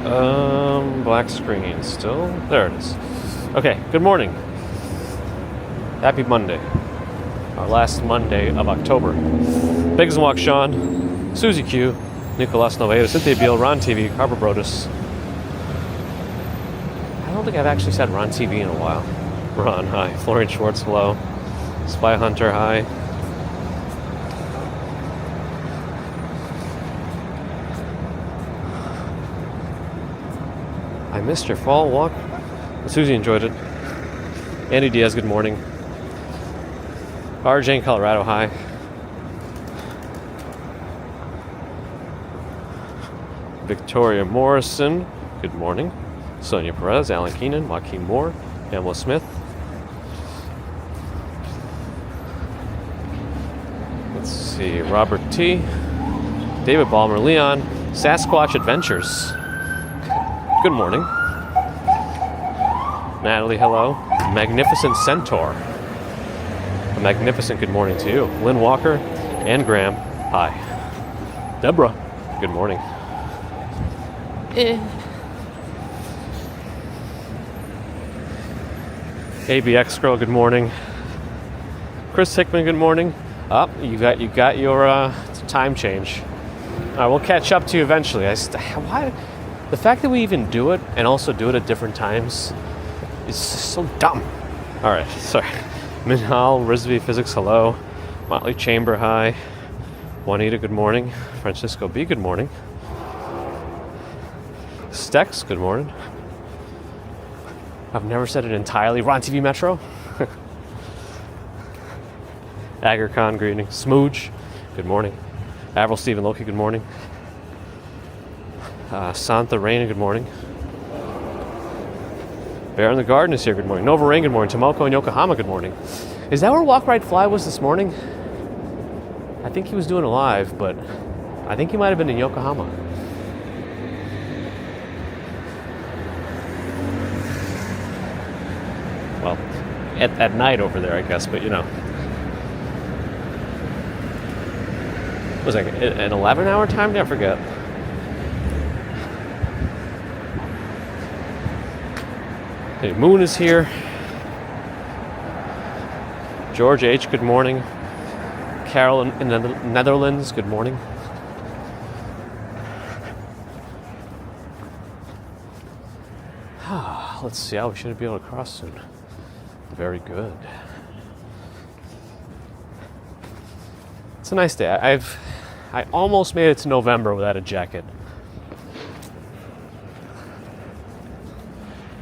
Black screen still. There it is. Okay, good morning. Happy Monday. Our last Monday of October. Biggs and Walk Sean, Susie Q, Nicolas Novedo, Cynthia Beal, Ron TV, Harper Brodus. I don't think I've actually said Ron TV in a while. Ron, hi. Florian Schwartz, hello. Spy Hunter, hi. I missed your fall walk. Susie enjoyed it. Andy Diaz, good morning. RJ in Colorado, hi. Victoria Morrison, good morning. Sonia Perez, Alan Keenan, Joaquin Moore, Pamela Smith. Let's see, Robert T. David Ballmer, Leon, Sasquatch Adventures. Good morning. Natalie, hello. Magnificent Centaur. A magnificent good morning to you. Lynn Walker and Graham, hi. Deborah, good morning. ABX Girl, good morning. Chris Hickman, good morning. You got your time change. All right, we'll catch up to you eventually. Why? The fact that we even do it and also do it at different times is so dumb. All right, sorry. Minhal, Rizvi Physics, hello. Motley Chamber, hi. Juanita, good morning. Francisco B, good morning. Stex, good morning. I've never said it entirely. Ron TV Metro. Agarcon, greeting. Smooge, good morning. Avril Stephen Loki, good morning. Santha Raina, good morning. Bear in the Garden is here, good morning. Nova Rain, good morning. Tomoko in Yokohama, good morning. Is that where Walk Ride Fly was this morning? I think he was doing it live, but I think he might have been in Yokohama. Well, at night over there, I guess, but you know. Was it an 11-hour time? I forget. Okay, Moon is here. George H, good morning. Carol in the Netherlands, good morning. Let's see, we should be able to cross soon. Very good. It's a nice day. I almost made it to November without a jacket.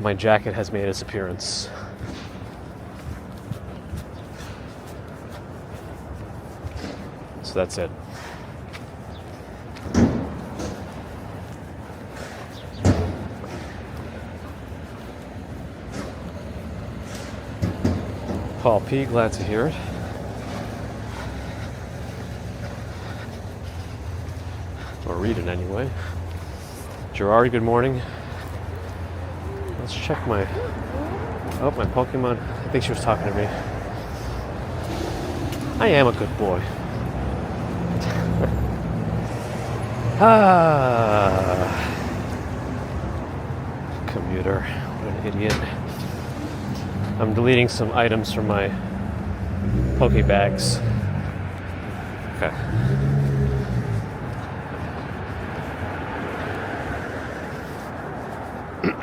My jacket has made its appearance. So that's it. Paul P, glad to hear it. Or read it anyway. Gerard, good morning. Let's check my Pokemon. I think she was talking to me. I am a good boy. Commuter. What an idiot. I'm deleting some items from my Pokebags. Okay.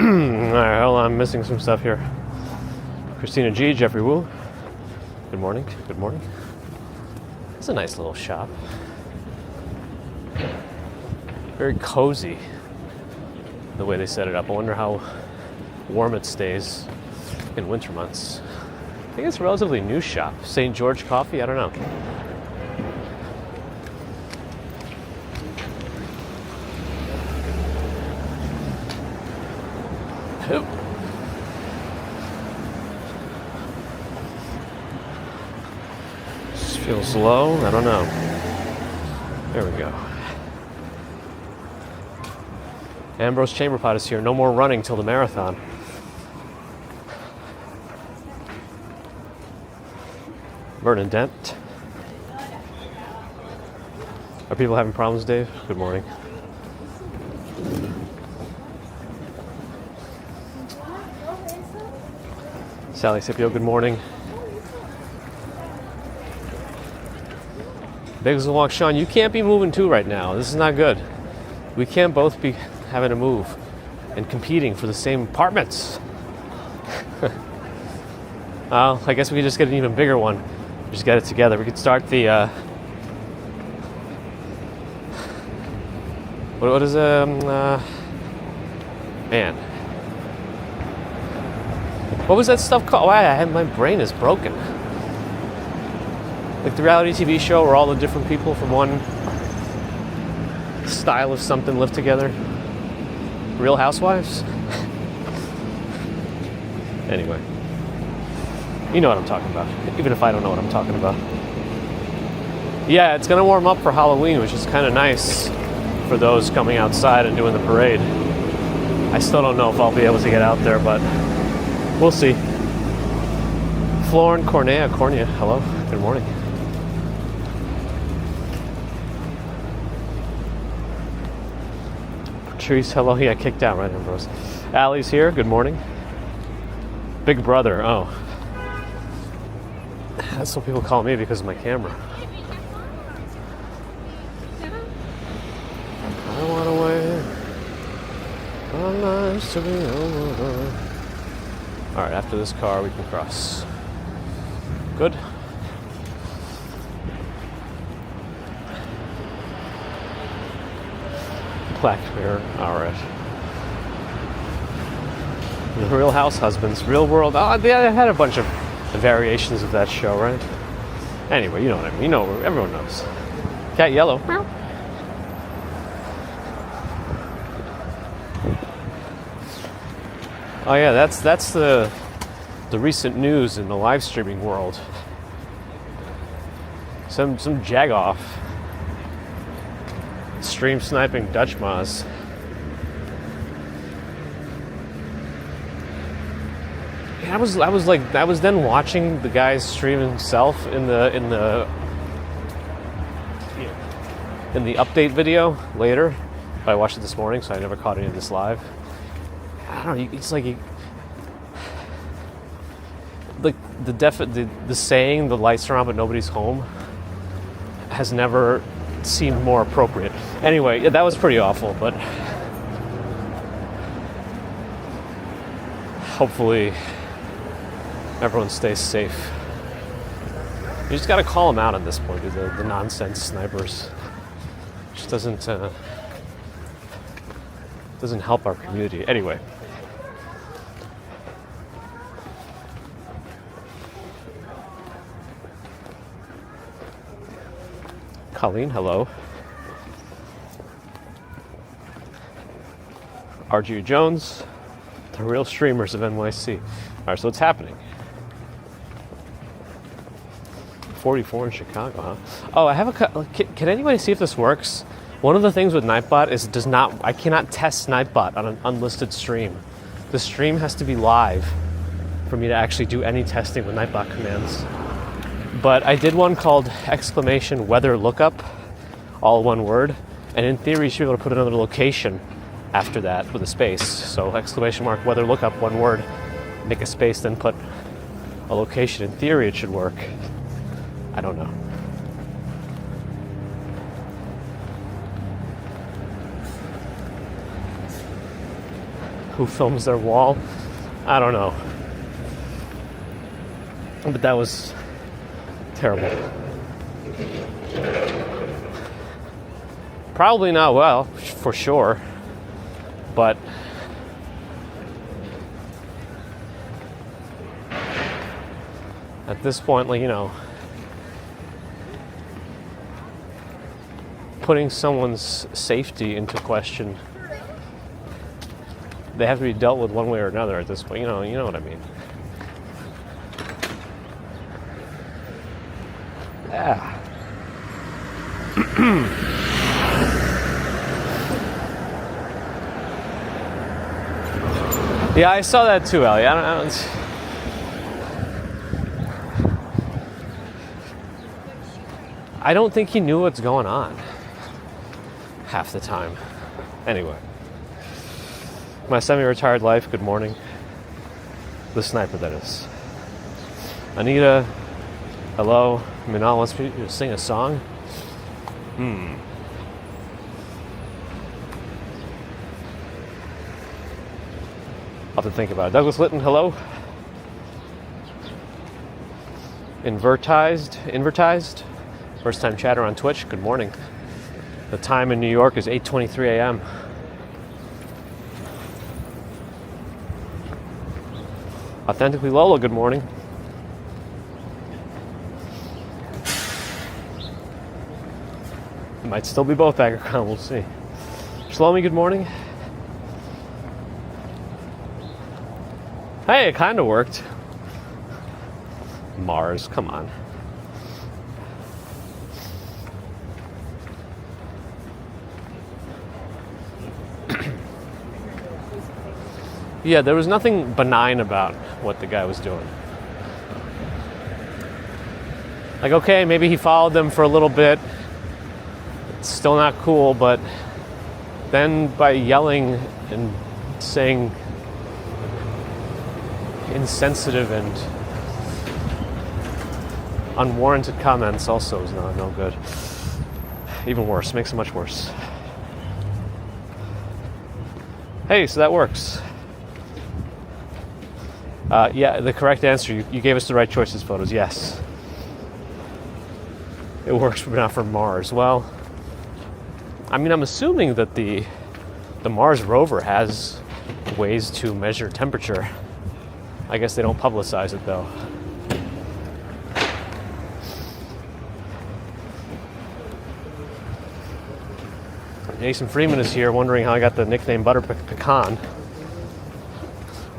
Alright, hold on, I'm missing some stuff here. Christina G, Jeffrey Wu. Good morning. Good morning. It's a nice little shop. Very cozy, the way they set it up. I wonder how warm it stays in winter months. I think it's a relatively new shop. St. George Coffee, I don't know. Oop. This feels low, I don't know. There we go. Ambrose Chamberpot is here. No more running till the marathon. Vernon Dent. Are people having problems, Dave? Good morning. Sally Scipio, good morning. Biggs will walk. Sean, you can't be moving too right now. This is not good. We can't both be having to move and competing for the same apartments. Well, I guess we could just get an even bigger one. Just get it together. We could start the what is man? What was that stuff called? Why my brain is broken. Like the reality TV show where all the different people from one style of something live together. Real Housewives? Anyway. You know what I'm talking about, even if I don't know what I'm talking about. Yeah, it's gonna warm up for Halloween, which is kind of nice for those coming outside and doing the parade. I still don't know if I'll be able to get out there, but we'll see. Florin Cornea, hello, good morning. Patrice, hello, he got kicked out, right, Ambrose? Allie's here, good morning. Big brother, oh. That's what people call me because of my camera. I want to wait our lives to be over. Alright, after this car we can cross. Good. Black Mirror, alright. The Real House Husbands, Real World. Oh, they had a bunch of variations of that show, right? Anyway, you know what I mean. You know, everyone knows. Cat Yellow. Meow. Oh yeah, that's the recent news in the live streaming world. Some jagoff stream sniping Dutch Moz. I was then watching the guy stream himself in the update video later. I watched it this morning, so I never caught any of this live. I don't know. It's like the saying "the lights are on but nobody's home" has never seemed more appropriate. Anyway, yeah, that was pretty awful, but hopefully everyone stays safe. You just gotta call them out at this point, the nonsense snipers. It just doesn't help our community. Anyway. Colleen, hello. RG Jones, the real streamers of NYC. All right, so what's happening? 44 in Chicago, huh? Oh, I have can anybody see if this works? One of the things with Nightbot is I cannot test Nightbot on an unlisted stream. The stream has to be live for me to actually do any testing with Nightbot commands. But I did one called !weather lookup, all one word, and in theory you should be able to put another location after that with a space. So !weather lookup, one word, make a space, then put a location. In theory it should work. I don't know. Who films their wall? I don't know. But that was terrible. Probably not well, for sure. But at this point, like, you know, putting someone's safety into question, they have to be dealt with one way or another at this point. You know what I mean. Yeah. Yeah, I saw that too, Ellie. I don't think he knew what's going on half the time. Anyway. My semi-retired life, good morning. The sniper, that is. Anita, hello. Minal wants me to sing a song. I'll have to think about it. Douglas Litton, hello. Invertised. First time chatter on Twitch. Good morning. The time in New York is 8:23 a.m. Authentically Lola, good morning. It might still be both Agricon, we'll see. Shlomi, good morning. Hey, it kind of worked. Mars, come on. Yeah, there was nothing benign about what the guy was doing. Like, okay, maybe he followed them for a little bit. It's still not cool, but then by yelling and saying insensitive and unwarranted comments also is no good. Even worse, makes it much worse. Hey, so that works. Yeah, the correct answer, you gave us the right choices photos, yes. It works, but not for Mars. Well, I mean, I'm assuming that the Mars rover has ways to measure temperature. I guess they don't publicize it, though. Jason Freeman is here wondering how I got the nickname Butter Pecan.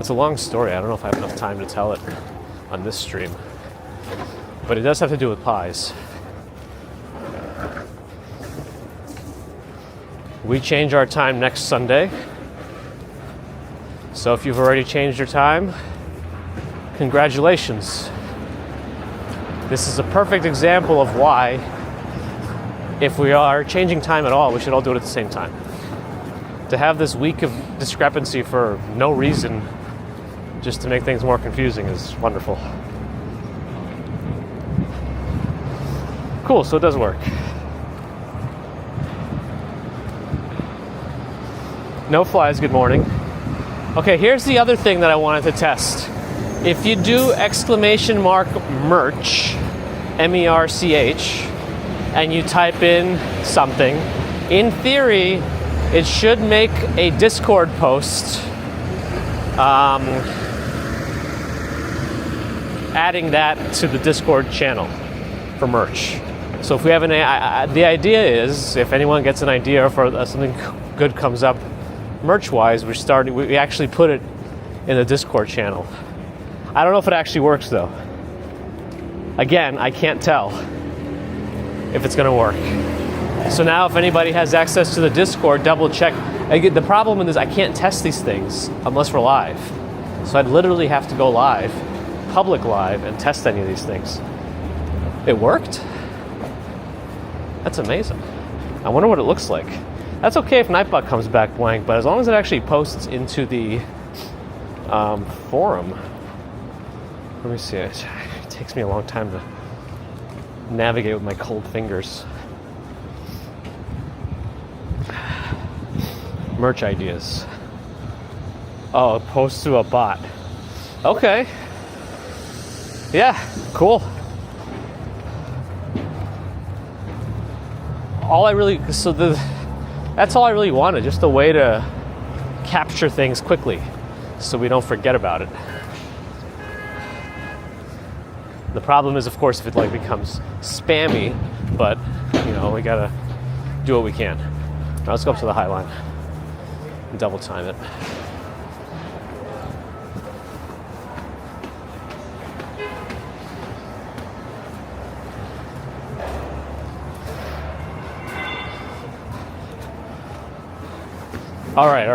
It's a long story. I don't know if I have enough time to tell it on this stream. But it does have to do with pies. We change our time next Sunday. So if you've already changed your time, congratulations. This is a perfect example of why, if we are changing time at all, we should all do it at the same time. To have this week of discrepancy for no reason, just to make things more confusing, is wonderful. Cool, so it does work. No flies, good morning. Okay, here's the other thing that I wanted to test. If you do !merch, MERCH, and you type in something, in theory, it should make a Discord post adding that to the Discord channel for merch. So if we have the idea is, if anyone gets an idea for something good comes up merch-wise, we actually put it in the Discord channel. I don't know if it actually works though. Again, I can't tell if it's gonna work. So now if anybody has access to the Discord, double check. The problem is I can't test these things unless we're live. So I'd literally have to go live, public live, and test any of these things. It worked? That's amazing. I wonder what it looks like. That's okay if Nightbot comes back blank, but as long as it actually posts into the forum. Let me see. It takes me a long time to navigate with my cold fingers. Merch ideas. Oh, it posts through a bot. Okay. Yeah, cool. That's all I really wanted, just a way to capture things quickly so we don't forget about it. The problem is, of course, if it becomes spammy, but we gotta do what we can. Now let's go up to the high line and double time it. All right,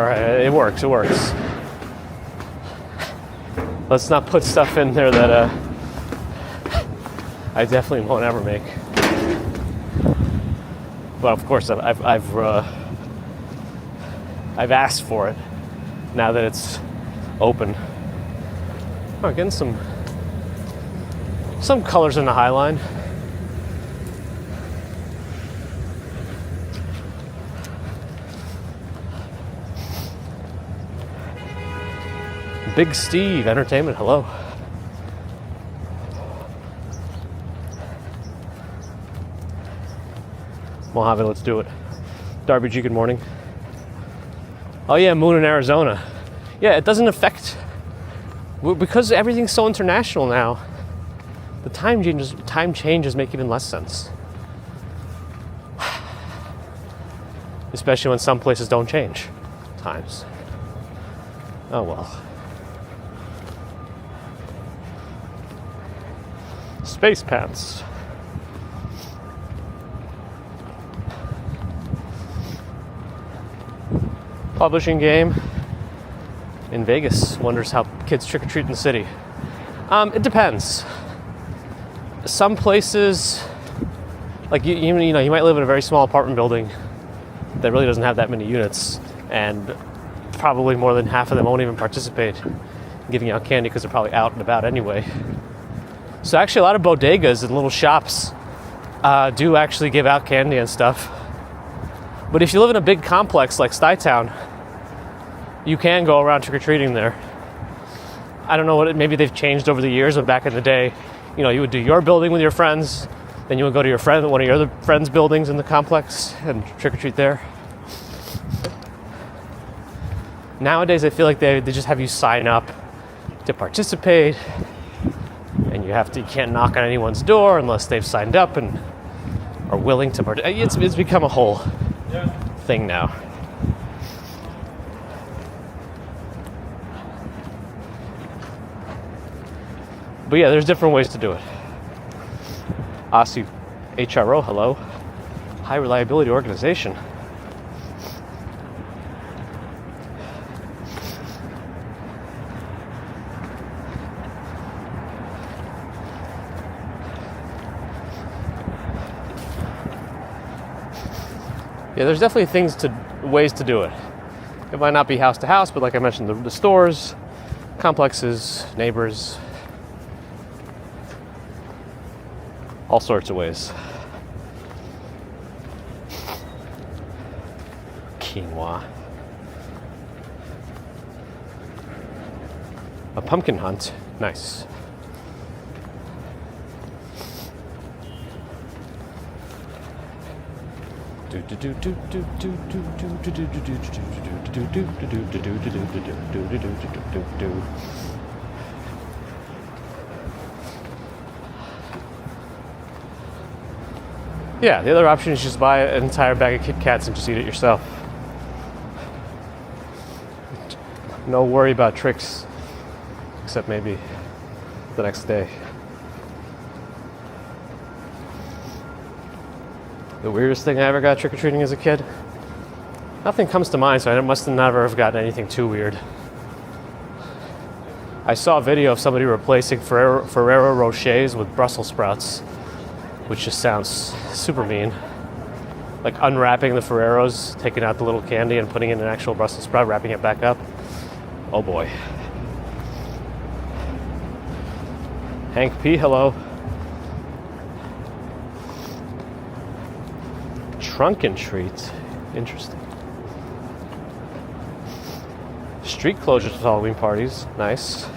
it works. Let's not put stuff in there that I definitely won't ever make. But of course, I've asked for it now that it's open. Oh, getting some Some colors in the High Line. Big Steve Entertainment, hello. Mojave, let's do it. Darby G, good morning. Oh yeah, moon in Arizona. Yeah, it doesn't affect, because everything's so international now, the time changes make even less sense. Especially when some places don't change times. Oh well. Space Pants. Publishing game in Vegas wonders how kids trick-or-treat in the city. It depends. Some places, like you might live in a very small apartment building that really doesn't have that many units, and probably more than half of them won't even participate in giving out candy because they're probably out and about anyway. So actually a lot of bodegas and little shops do actually give out candy and stuff. But if you live in a big complex like Stuytown, you can go around trick-or-treating there. I don't know maybe they've changed over the years, but back in the day, you would do your building with your friends, then you would go to one of your other friends' buildings in the complex and trick-or-treat there. Nowadays, I feel like they just have you sign up to participate, and you can't knock on anyone's door unless they've signed up and are willing to participate. It's become a whole thing now. But yeah, there's different ways to do it. ASU HRO, hello. High reliability organization. Yeah, there's definitely ways to do it. It might not be house to house, but like I mentioned, the stores, complexes, neighbors, all sorts of ways. Quinoa. A pumpkin hunt. Nice. Yeah, the other option is just buy an entire bag of Kit Kats and just eat it yourself. No worry about tricks, except maybe the next day. The weirdest thing I ever got trick-or-treating as a kid? Nothing comes to mind, so I must have never have gotten anything too weird. I saw a video of somebody replacing Ferrero Rochers with Brussels sprouts, which just sounds super mean. Like unwrapping the Ferreros, taking out the little candy and putting in an actual Brussels sprout, wrapping it back up. Oh boy. Hank P, hello. Trunk and treat. Interesting. Street closures with Halloween parties. Nice.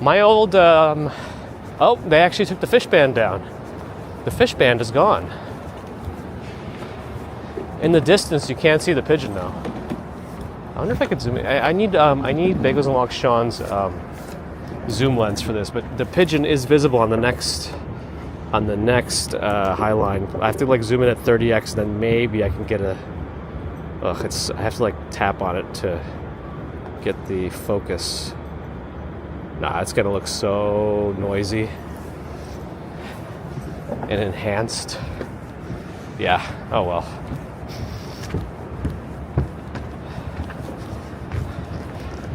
My old, oh, they actually took the fish band down. The fish band is gone. In the distance, you can't see the pigeon now. I wonder if I could zoom in. I need Bagels and Logs Sean's zoom lens for this, but the pigeon is visible on the next High Line. I have to like zoom in at 30x, and then maybe I can get a. I have to like tap on it to get the focus. Nah, it's gonna look so noisy and enhanced. Yeah. Oh well.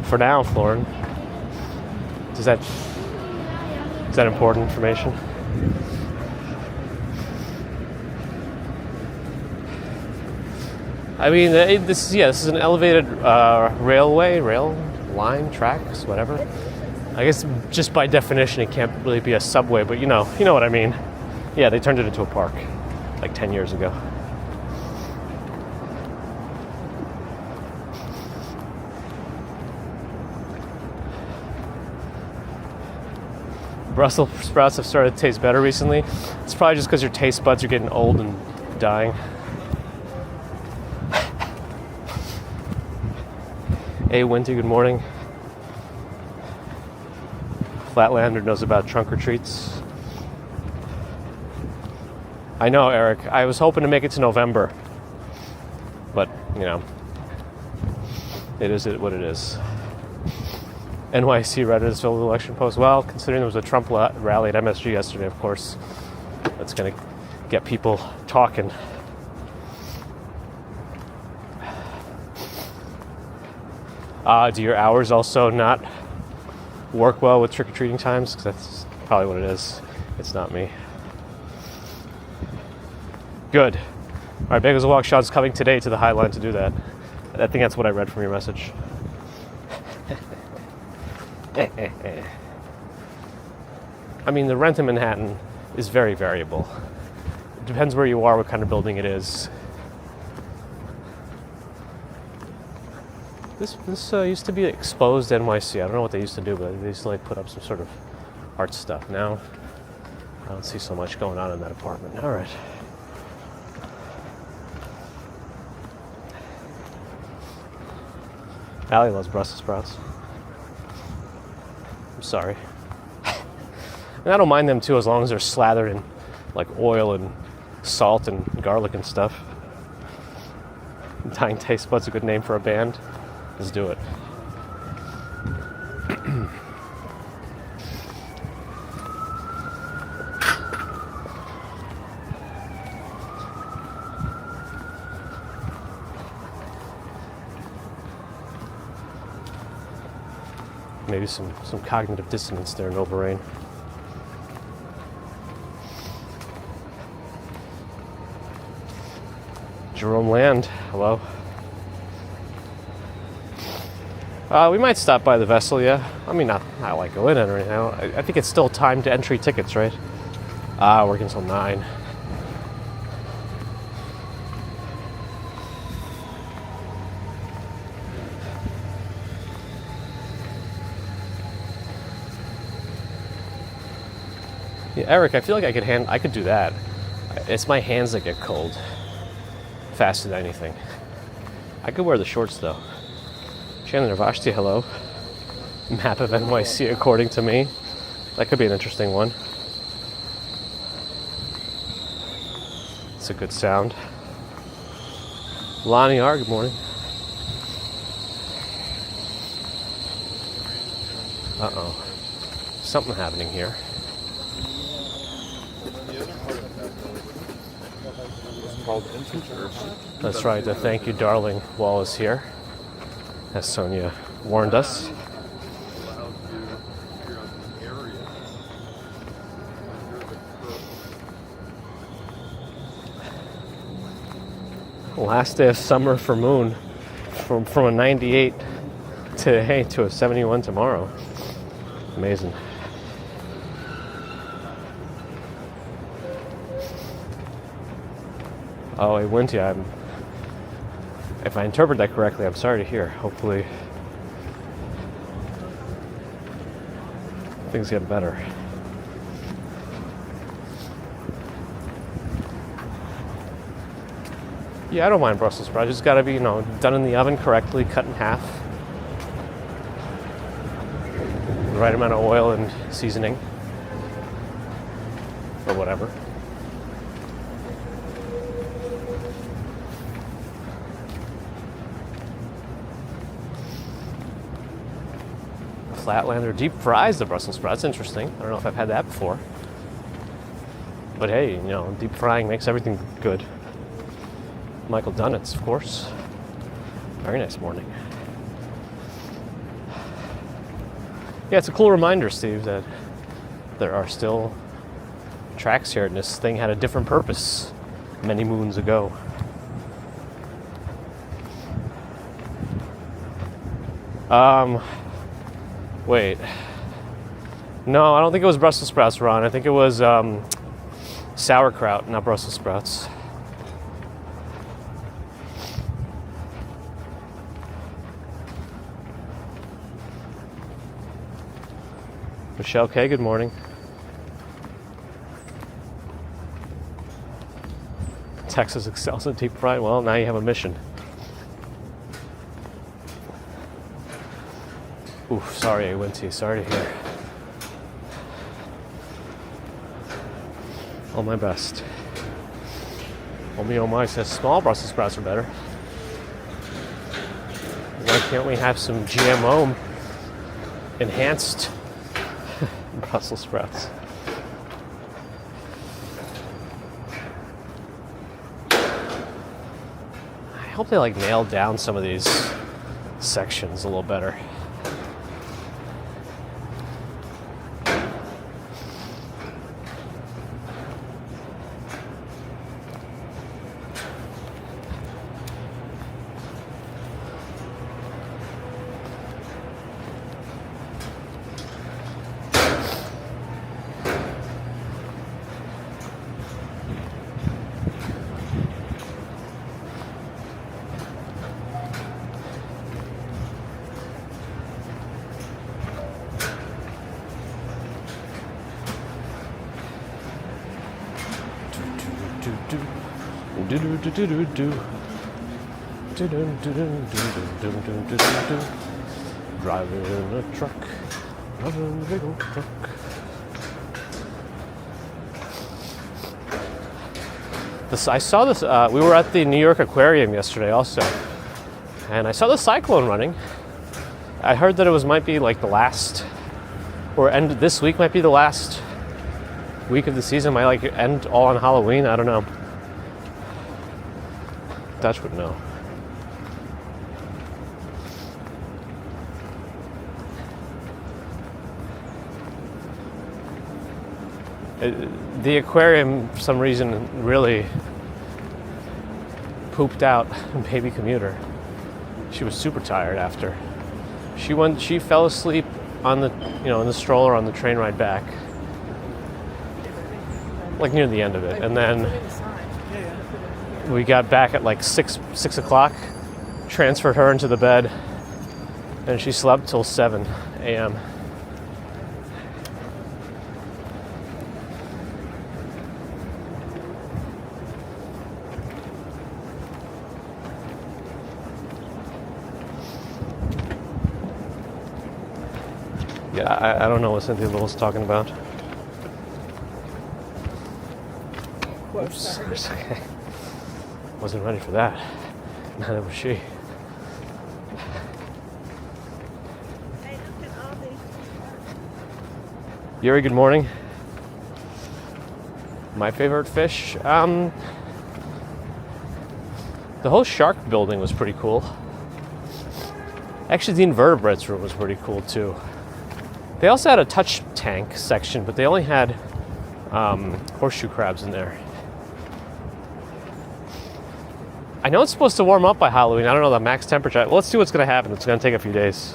For now, Florin. Is that important information? I mean, this is an elevated rail line, tracks, whatever. I guess just by definition it can't really be a subway, but you know what I mean. Yeah, they turned it into a park like 10 years ago. Brussels sprouts have started to taste better recently. It's probably just because your taste buds are getting old and dying. Hey, Winty, good morning. Flatlander knows about trunk or treats. I know, Eric. I was hoping to make it to November. But, it is what it is. NYC Reddit is filled with election posts. Well, considering there was a Trump rally at MSG yesterday, of course, that's going to get people talking. Do your hours also not work well with trick-or-treating times? Because that's probably what it is. It's not me. Good. All right, Bagels and Walk Sean's coming today to the High Line to do that. I think that's what I read from your message. I mean, the rent in Manhattan is very variable. It depends where you are, what kind of building it is. This used to be exposed NYC. I don't know what they used to do, but they used to put up some sort of art stuff. Now, I don't see so much going on in that apartment. All right. Allie loves Brussels sprouts. I'm sorry. And I don't mind them too, as long as they're slathered in oil and salt and garlic and stuff. Dying Taste Bud's a good name for a band. Let's do it. Maybe some cognitive dissonance there in Overrain. Jerome Land, hello. We might stop by the vessel, yeah. I mean, not go in it or anything. I think it's still timed entry tickets, right? Working until 9. Yeah, Eric, I feel like I could do that. It's my hands that get cold faster than anything. I could wear the shorts though. Shannon Vashti, hello. Map of NYC according to me. That could be an interesting one. It's a good sound. Lonnie R, good morning. Uh-oh. Something happening here. That's right, the Thank You Darling wall is here, as Sonia warned us. Last day of summer for Moon, from a 98 to a 71 tomorrow. Amazing. Oh, it went, yeah. If I interpret that correctly, I'm sorry to hear. Hopefully things get better. Yeah, I don't mind Brussels sprouts. It's got to be, done in the oven correctly, cut in half. The right amount of oil and seasoning. Or whatever. Flatlander deep fries the Brussels sprouts. That's interesting. I don't know if I've had that before. But hey, deep frying makes everything good. Michael Dunnitz, of course. Very nice morning. Yeah, it's a cool reminder, Steve, that there are still tracks here, and this thing had a different purpose many moons ago. Wait. No, I don't think it was Brussels sprouts, Ron. I think it was sauerkraut, not Brussels sprouts. Michelle K, good morning. Texas excels in deep fried. Well, now you have a mission. Oof, sorry I went to you. Sorry to hear. All my best. Oh my says small Brussels sprouts are better. Why can't we have some GMO enhanced Brussels sprouts? I hope they like nail down some of these sections a little better. Driving a truck, driving a big old truck. I saw this. We were at the New York Aquarium yesterday, also, and I saw the cyclone running. I heard that it might be like the last, or end this week might be the last week of the season. Might like end all on Halloween. I don't know. Dutch would know. The aquarium, for some reason, really pooped out baby commuter. She was super tired after. She fell asleep on the, in the stroller on the train ride back, like near the end of it, and then we got back at like 6 o'clock, transferred her into the bed, and she slept till 7 a.m. Yeah, I don't know what Cynthia Little's talking about. Oops. Wasn't ready for that. Neither was she. Yuri, good morning. My favorite fish? The whole shark building was pretty cool. Actually, the invertebrates room was pretty cool too. They also had a touch tank section, but they only had horseshoe crabs in there. I know it's supposed to warm up by Halloween. I don't know the max temperature. Well, let's see what's going to happen. It's going to take a few days.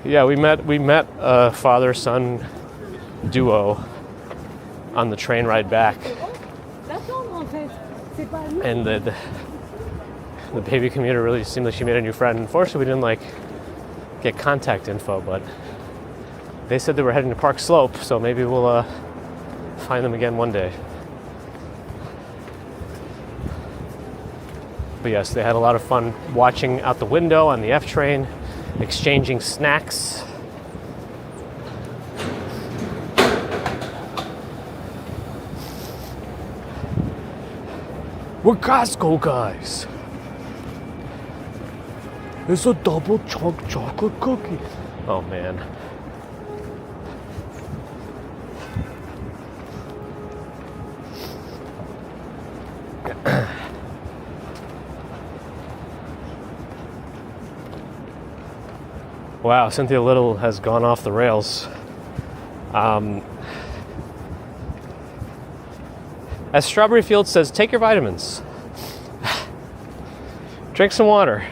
Yeah, we met a father-son duo on the train ride back, and the baby commuter really seemed like she made a new friend. Unfortunately, we didn't get contact info, but they said they were heading to Park Slope, so maybe we'll find them again one day. But yes, they had a lot of fun watching out the window on the F train, exchanging snacks. We're Costco guys. It's a double chunk chocolate cookie. Oh man. Wow, Cynthia Little has gone off the rails. As Strawberry Field says, take your vitamins. Drink some water.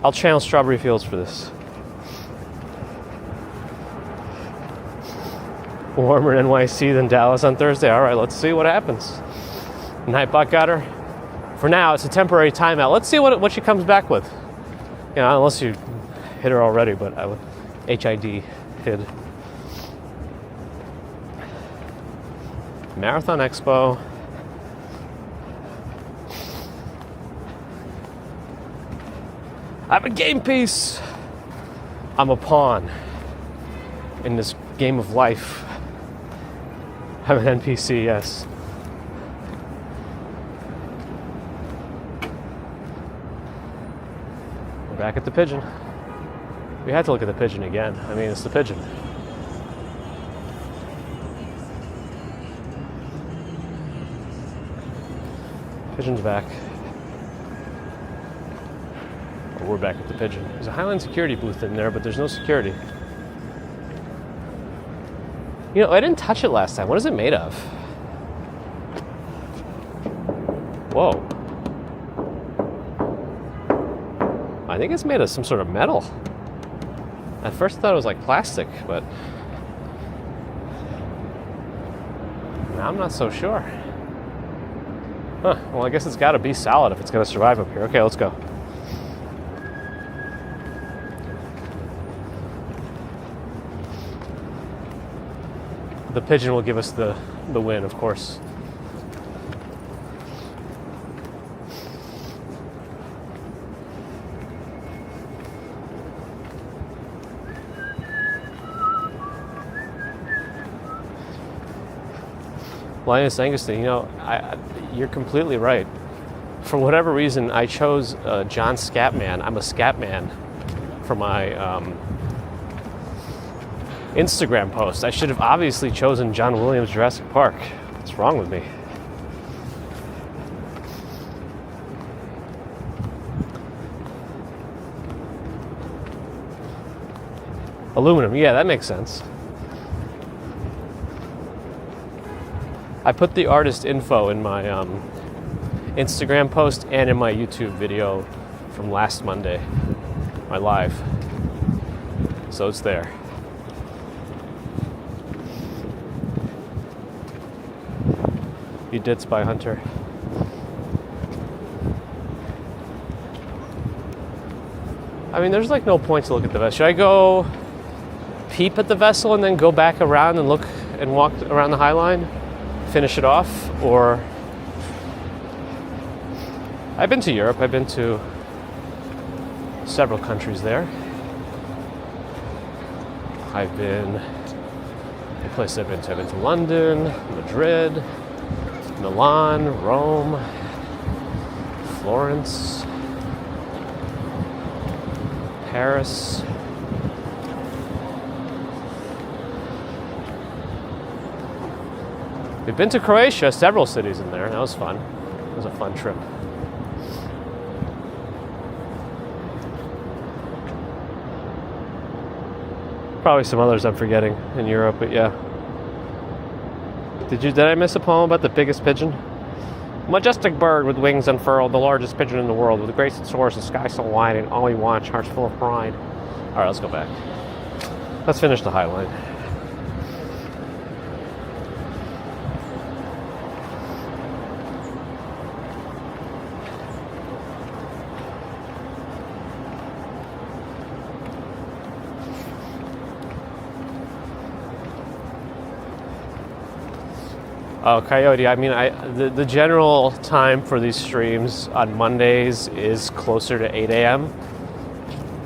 I'll channel Strawberry Fields for this. Warmer in NYC than Dallas on Thursday. All right, let's see what happens. Nightbot got her. For now, it's a temporary timeout. Let's see what she comes back with. You know, unless you hit her already, but I would HID hid. Marathon Expo. I'm a game piece. I'm a pawn in this game of life. I'm an NPC, yes. We're back at the pigeon. We had to look at the pigeon again. I mean, it's the pigeon. Pigeon's back. Oh, we're back at the pigeon. There's a Highline security booth in there, but there's no security. You know, I didn't touch it last time. What is it made of? Whoa. I think it's made of some sort of metal. At first I thought it was like plastic, but now I'm not so sure. Huh, well I guess it's gotta be solid if it's gonna survive up here. Okay, let's go. The pigeon will give us the win, of course. Linus Anguston, you know, you're completely right. For whatever reason, I chose John Scatman. I'm a Scatman for my Instagram post. I should have obviously chosen John Williams' Jurassic Park. What's wrong with me? Aluminum, yeah, that makes sense. I put the artist info in my Instagram post and in my YouTube video from last Monday, my live. So it's there. You did Spy Hunter. I mean, there's like no point to look at the vessel. Should I go peep at the vessel and then go back around and look and walk around the High Line, finish it off? Or I've been to Europe. I've been to several countries there. The places I've been to London, Madrid, Milan, Rome, Florence, Paris. We've been to Croatia, several cities in there. That was fun. It was a fun trip. Probably some others I'm forgetting in Europe, but yeah. Did I miss a poem about the biggest pigeon? Majestic bird with wings unfurled, the largest pigeon in the world, with grace and soars, the sky so wide, and all we watch, hearts full of pride. All right, let's go back. Let's finish the High Line. Oh, Coyote. I mean, the general time for these streams on Mondays is closer to 8 a.m.,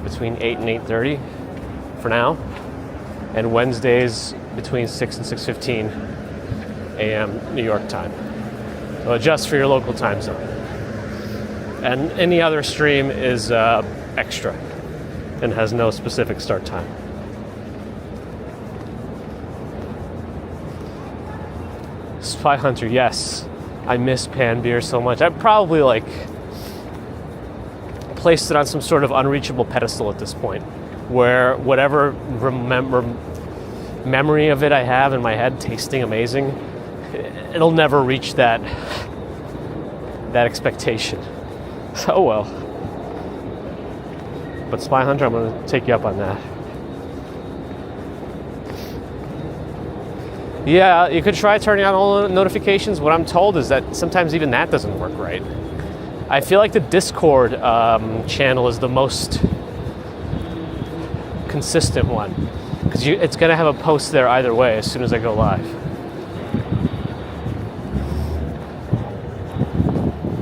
between 8 and 8:30 for now, and Wednesdays between 6 and 6:15 a.m. New York time. So adjust for your local time zone. And any other stream is extra and has no specific start time. Spy Hunter, yes. I miss pan beer so much. I probably placed it on some sort of unreachable pedestal at this point, where whatever memory of it I have in my head tasting amazing, it'll never reach that expectation. So well. But Spy Hunter, I'm going to take you up on that. Yeah, you could try turning on all notifications. What I'm told is that sometimes even that doesn't work right. I feel like the Discord channel is the most consistent one, because it's going to have a post there either way as soon as I go live.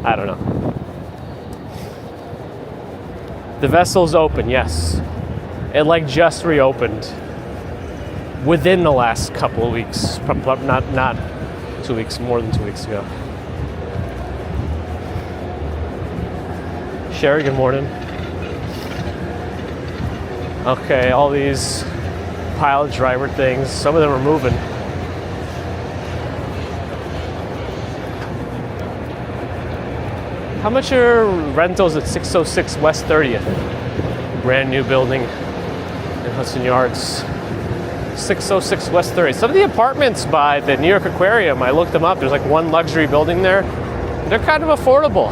I don't know. The vessel's open, yes. It like just reopened within the last couple of weeks. Not 2 weeks, more than 2 weeks ago. Sherry, good morning. Okay, all these pilot driver things, some of them are moving. How much are rentals at 606 West 30th? Brand new building in Hudson Yards. 606 West 30th. Some of the apartments by the New York Aquarium, I looked them up. There's like one luxury building there. They're kind of affordable.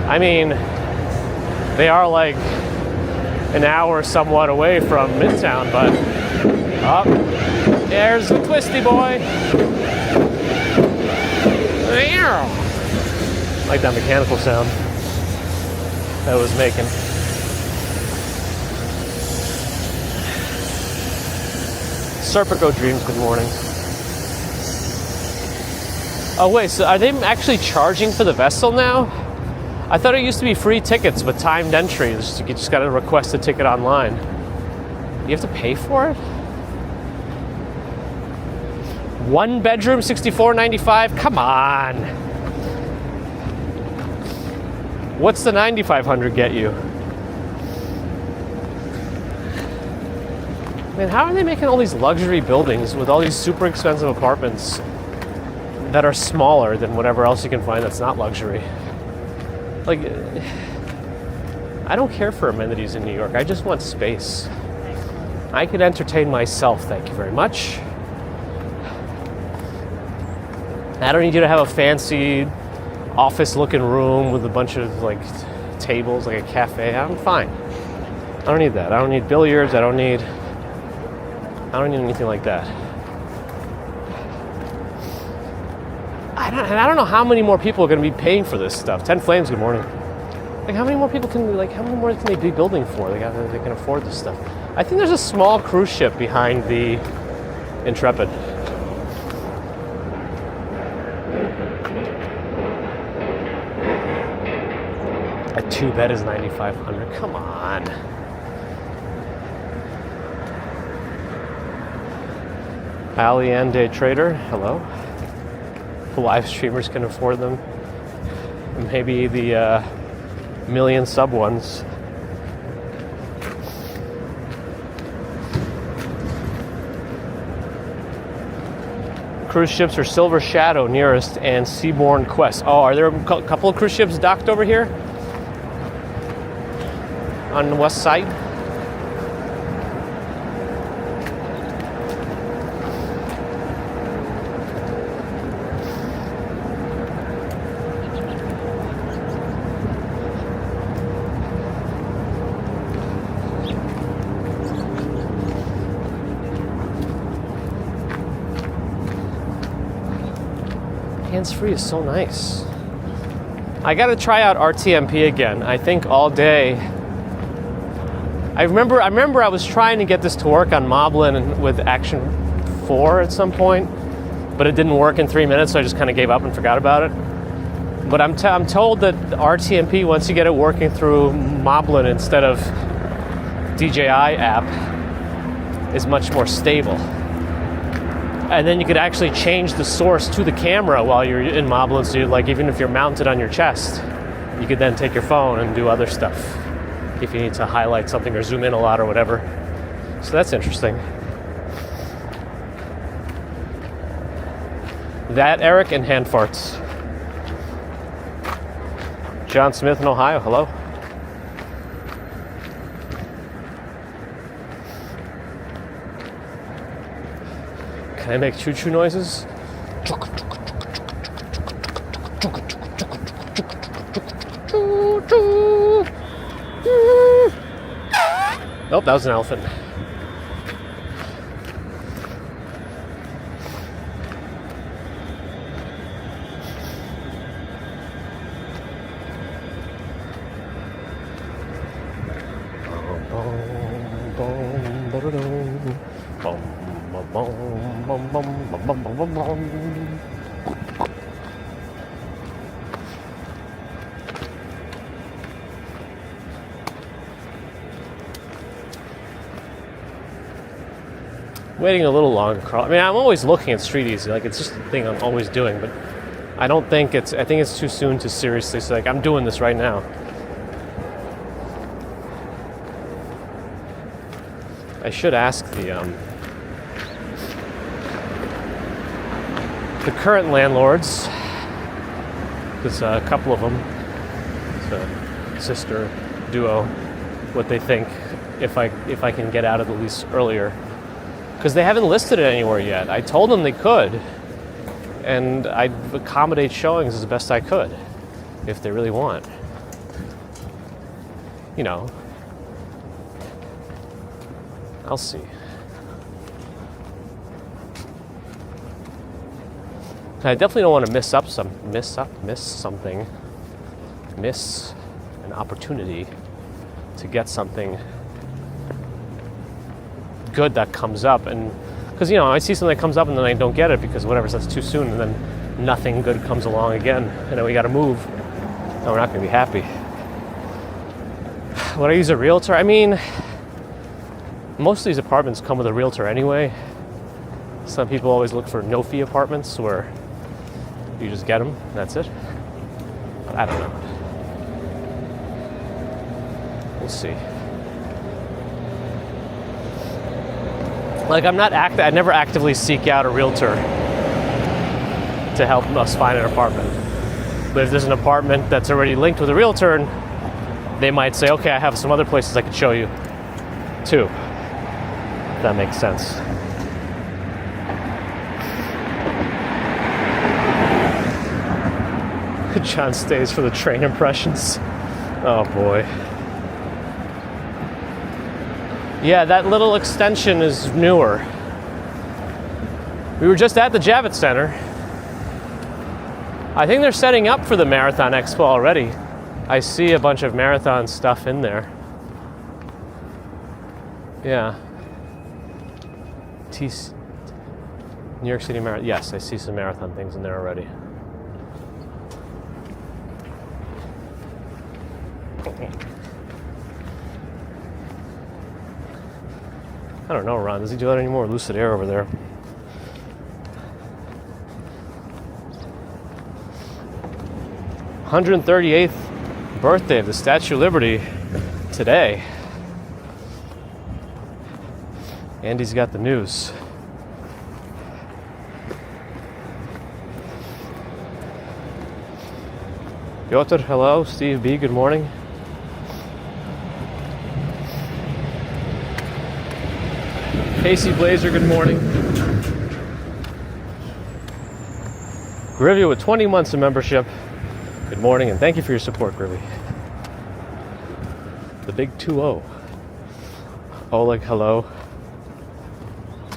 I mean, they are like an hour somewhat away from Midtown, but there's the twisty boy. Like that mechanical sound that it was making. Serpico Dreams, good morning. Oh wait, so are they actually charging for the vessel now? I thought it used to be free tickets, but timed entry. You just got to request a ticket online. You have to pay for it? One bedroom, $64.95? Come on. What's the $9,500 get you? Man, how are they making all these luxury buildings with all these super expensive apartments that are smaller than whatever else you can find that's not luxury? Like, I don't care for amenities in New York. I just want space. I can entertain myself, thank you very much. I don't need you to have a fancy office-looking room with a bunch of like tables, like a cafe. I'm fine. I don't need that. I don't need billiards. I don't need anything like that. I don't know how many more people are going to be paying for this stuff. 10 Flames, good morning. Like, how many more people can they be building for? They can afford this stuff. I think there's a small cruise ship behind the Intrepid. A 2-bed is $9,500. Come on. Ali and Day Trader, hello. Live streamers can afford them. Maybe the million sub ones. Cruise ships are Silver Shadow nearest and Seabourn Quest. Oh, are there a couple of cruise ships docked over here? On the west side? Hands-free is so nice. I gotta try out RTMP again. I think all day. I remember I was trying to get this to work on Moblin and with Action 4 at some point, but it didn't work in 3 minutes, so I just kind of gave up and forgot about it. But I'm told that RTMP, once you get it working through Moblin instead of DJI app, is much more stable. And then you could actually change the source to the camera while you're in Moblin, so like even if you're mounted on your chest, you could then take your phone and do other stuff if you need to highlight something or zoom in a lot or whatever. So that's interesting. That, Eric, and hand farts. John Smith in Ohio, hello. Can I make choo-choo noises? Oh, that was an elephant. Waiting a little longer. I mean, I'm always looking at Street Easy. Like, it's just a thing I'm always doing. But I think it's too soon to seriously say, like, I'm doing this right now. I should ask the current landlords, there's a couple of them, it's a sister duo, what they think if I can get out of the lease earlier, because they haven't listed it anywhere yet. I told them they could, and I'd accommodate showings as best I could if they really want. You know, I'll see. I definitely don't want to miss an opportunity to get something good that comes up. And because, you know, I see something that comes up and then I don't get it because whatever, so that's too soon, and then nothing good comes along again, and then we got to move, and we're not going to be happy. Would I use a realtor? I mean, most of these apartments come with a realtor anyway. Some people always look for no-fee apartments where you just get them, and that's it. But I don't know. We'll see. Like, I never actively seek out a realtor to help us find an apartment. But if there's an apartment that's already linked with a realtor, and they might say, okay, I have some other places I could show you too. If that makes sense. John stays for the train impressions. Oh boy. Yeah, that little extension is newer. We were just at the Javits Center. I think they're setting up for the Marathon Expo already. I see a bunch of marathon stuff in there. Yeah. New York City Marathon. Yes, I see some marathon things in there already. I don't know, Ron. Does he do that anymore? Lucid Air over there. "138th birthday of the Statue of Liberty today." Andy's got the news. Piotr, hello. Steve B, good morning. Casey Blazer, good morning. Grivy with 20 months of membership. Good morning, and thank you for your support, Grivy. The big 2-0. Oleg, hello.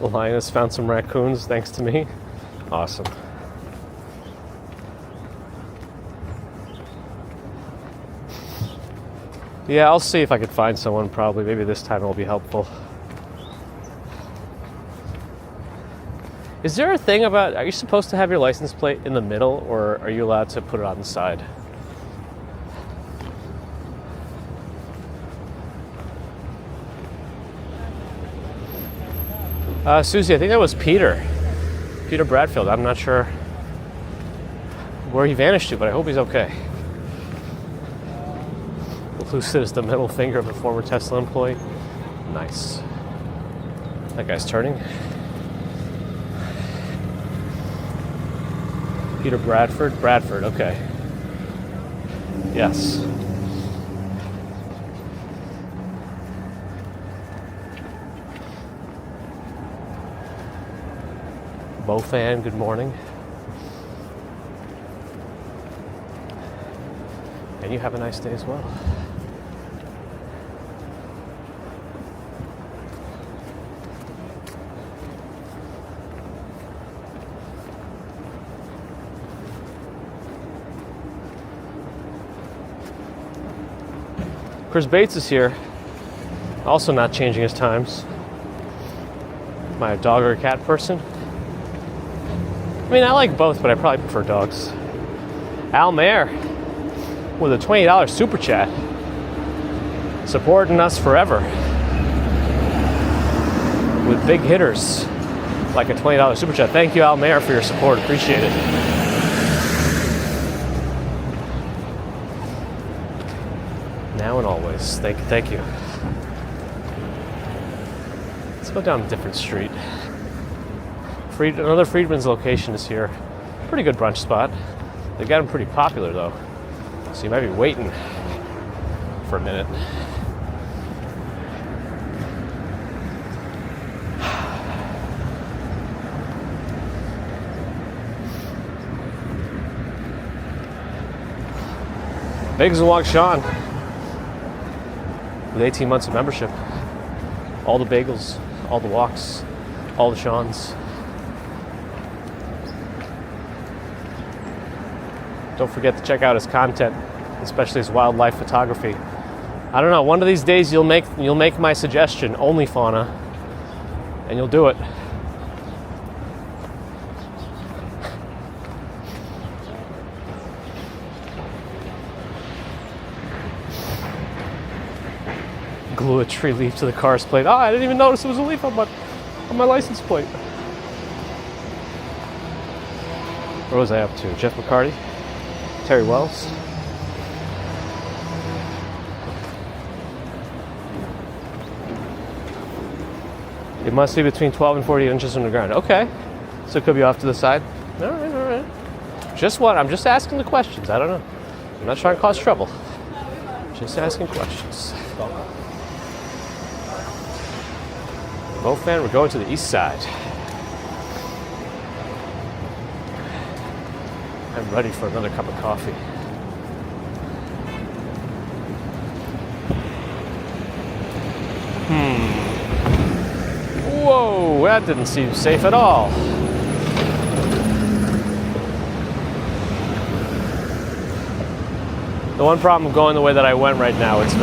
Linus found some raccoons thanks to me. Awesome. Yeah, I'll see if I could find someone probably. Maybe this time it'll be helpful. Is there a thing about, are you supposed to have your license plate in the middle, or are you allowed to put it on the side? Susie, I think that was Peter Bradfield. I'm not sure where he vanished to, but I hope he's okay. Lucid is the middle finger of a former Tesla employee. Nice. That guy's turning. Peter Bradford, okay. Yes. Bofan, good morning. And you have a nice day as well. Chris Bates is here, also not changing his times. Am I a dog or a cat person? I mean, I like both, but I probably prefer dogs. Al Mayer with a $20 super chat, supporting us forever with big hitters like a $20 super chat. Thank you, Al Mayer, for your support. Appreciate it. Now and always. Thank you. Let's go down a different street. Another Friedman's location is here. Pretty good brunch spot. They got them pretty popular though, so you might be waiting for a minute. Biggs and Walk Sean with 18 months of membership. All the bagels, all the walks, all the Seans. Don't forget to check out his content, especially his wildlife photography. I don't know, one of these days you'll make my suggestion, only fauna, and you'll do it. Glue a tree leaf to the car's plate. Oh, I didn't even notice it was a leaf on my license plate. What was I up to? Jeff McCarty? Terry Wells? It must be between 12 and 40 inches from the ground. Okay. So it could be off to the side. All right. I'm just asking the questions. I don't know. I'm not trying to cause trouble. Just asking questions. Mo fan, we're going to the east side. I'm ready for another cup of coffee. Whoa, that didn't seem safe at all. The one problem of going the way that I went right now, it's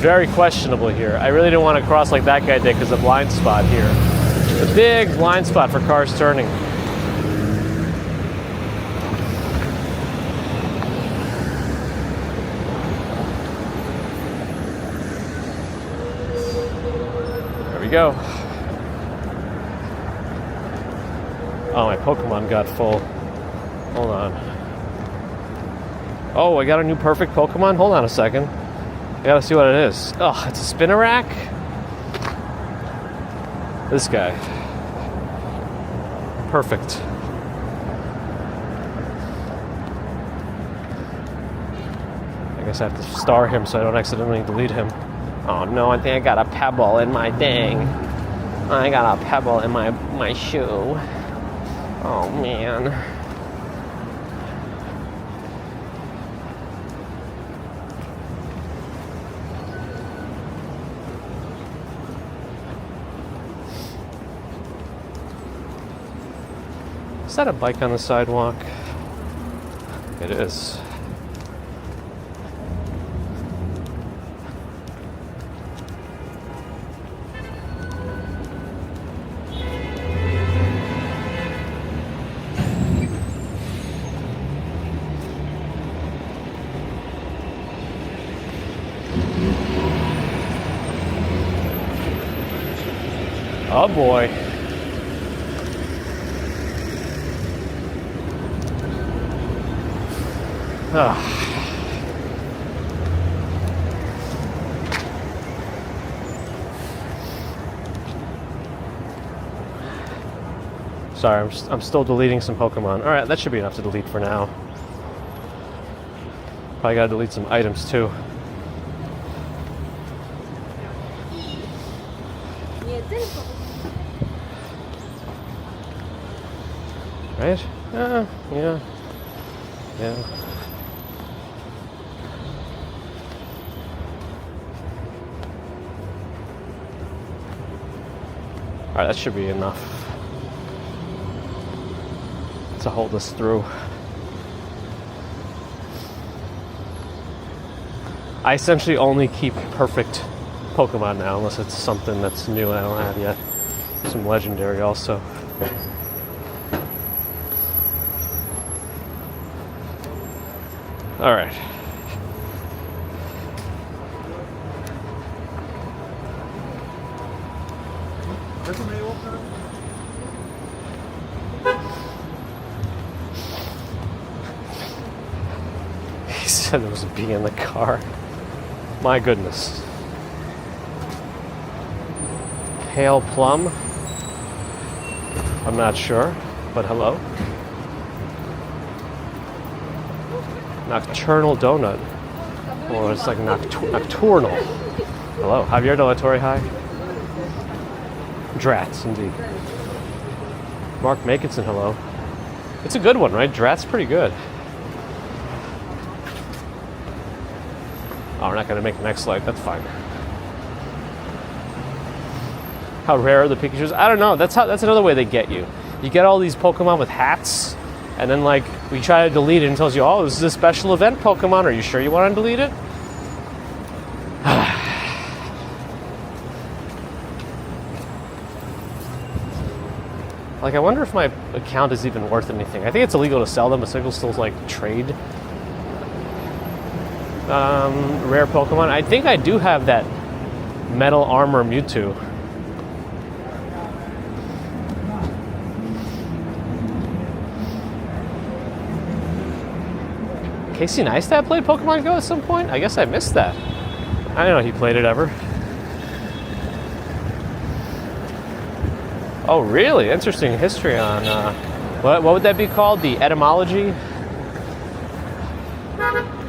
very questionable here. I really didn't want to cross like that guy did because of the blind spot here. The big blind spot for cars turning. There we go. Oh, my Pokemon got full. Hold on. Oh, I got a new perfect Pokemon? Hold on a second. I gotta see what it is. Oh, it's a Spinarak? This guy. Perfect. I guess I have to star him so I don't accidentally delete him. Oh no, I think I got a pebble in my thing. I got a pebble in my shoe. Oh man. Is that a bike on the sidewalk? It is. Oh boy. Sorry, I'm still deleting some Pokemon. All right, that should be enough to delete for now. Probably gotta delete some items too. Right? Yeah. Alright, that should be enough to hold us through. I essentially only keep perfect Pokemon now, unless it's something that's new and I don't have yet. Some legendary also. All right. He said there was a bee in the car. My goodness. Pale plum? I'm not sure, but hello. Nocturnal donut. Or it's like nocturnal. Hello. Javier de la Torre, hi. Drats, indeed. Mark Makinson, hello. It's a good one, right? Drat's pretty good. Oh, we're not going to make the next slide. That's fine. How rare are the Pikachus? I don't know. That's another way they get you. You get all these Pokemon with hats, and then like we try to delete it and it tells you, oh, this is a special event Pokemon. Are you sure you want to delete it? Like, I wonder if my account is even worth anything. I think it's illegal to sell them, but people still like trade rare Pokemon. I think I do have that Metal Armor Mewtwo. Casey Neistat played Pokemon Go at some point? I guess I missed that. I didn't know he played it ever. Oh, really? Interesting history on, what would that be called? The etymology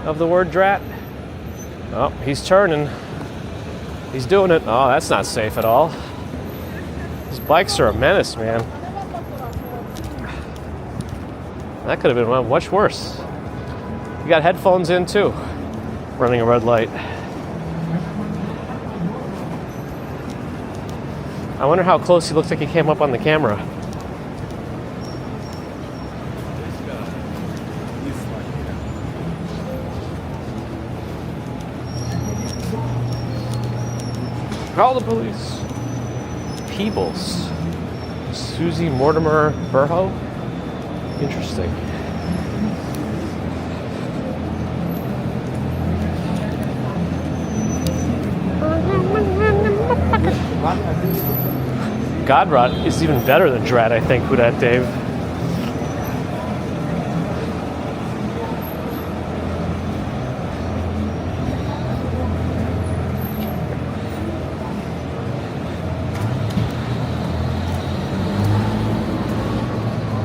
of the word drat? Oh, he's turning. He's doing it. Oh, that's not safe at all. These bikes are a menace, man. That could have been much worse. You got headphones in too, running a red light. I wonder how close he looks like he came up on the camera. Call the police. Peebles. Susie Mortimer Burho? Interesting. Godrot is even better than Drat, I think, with that, Dave.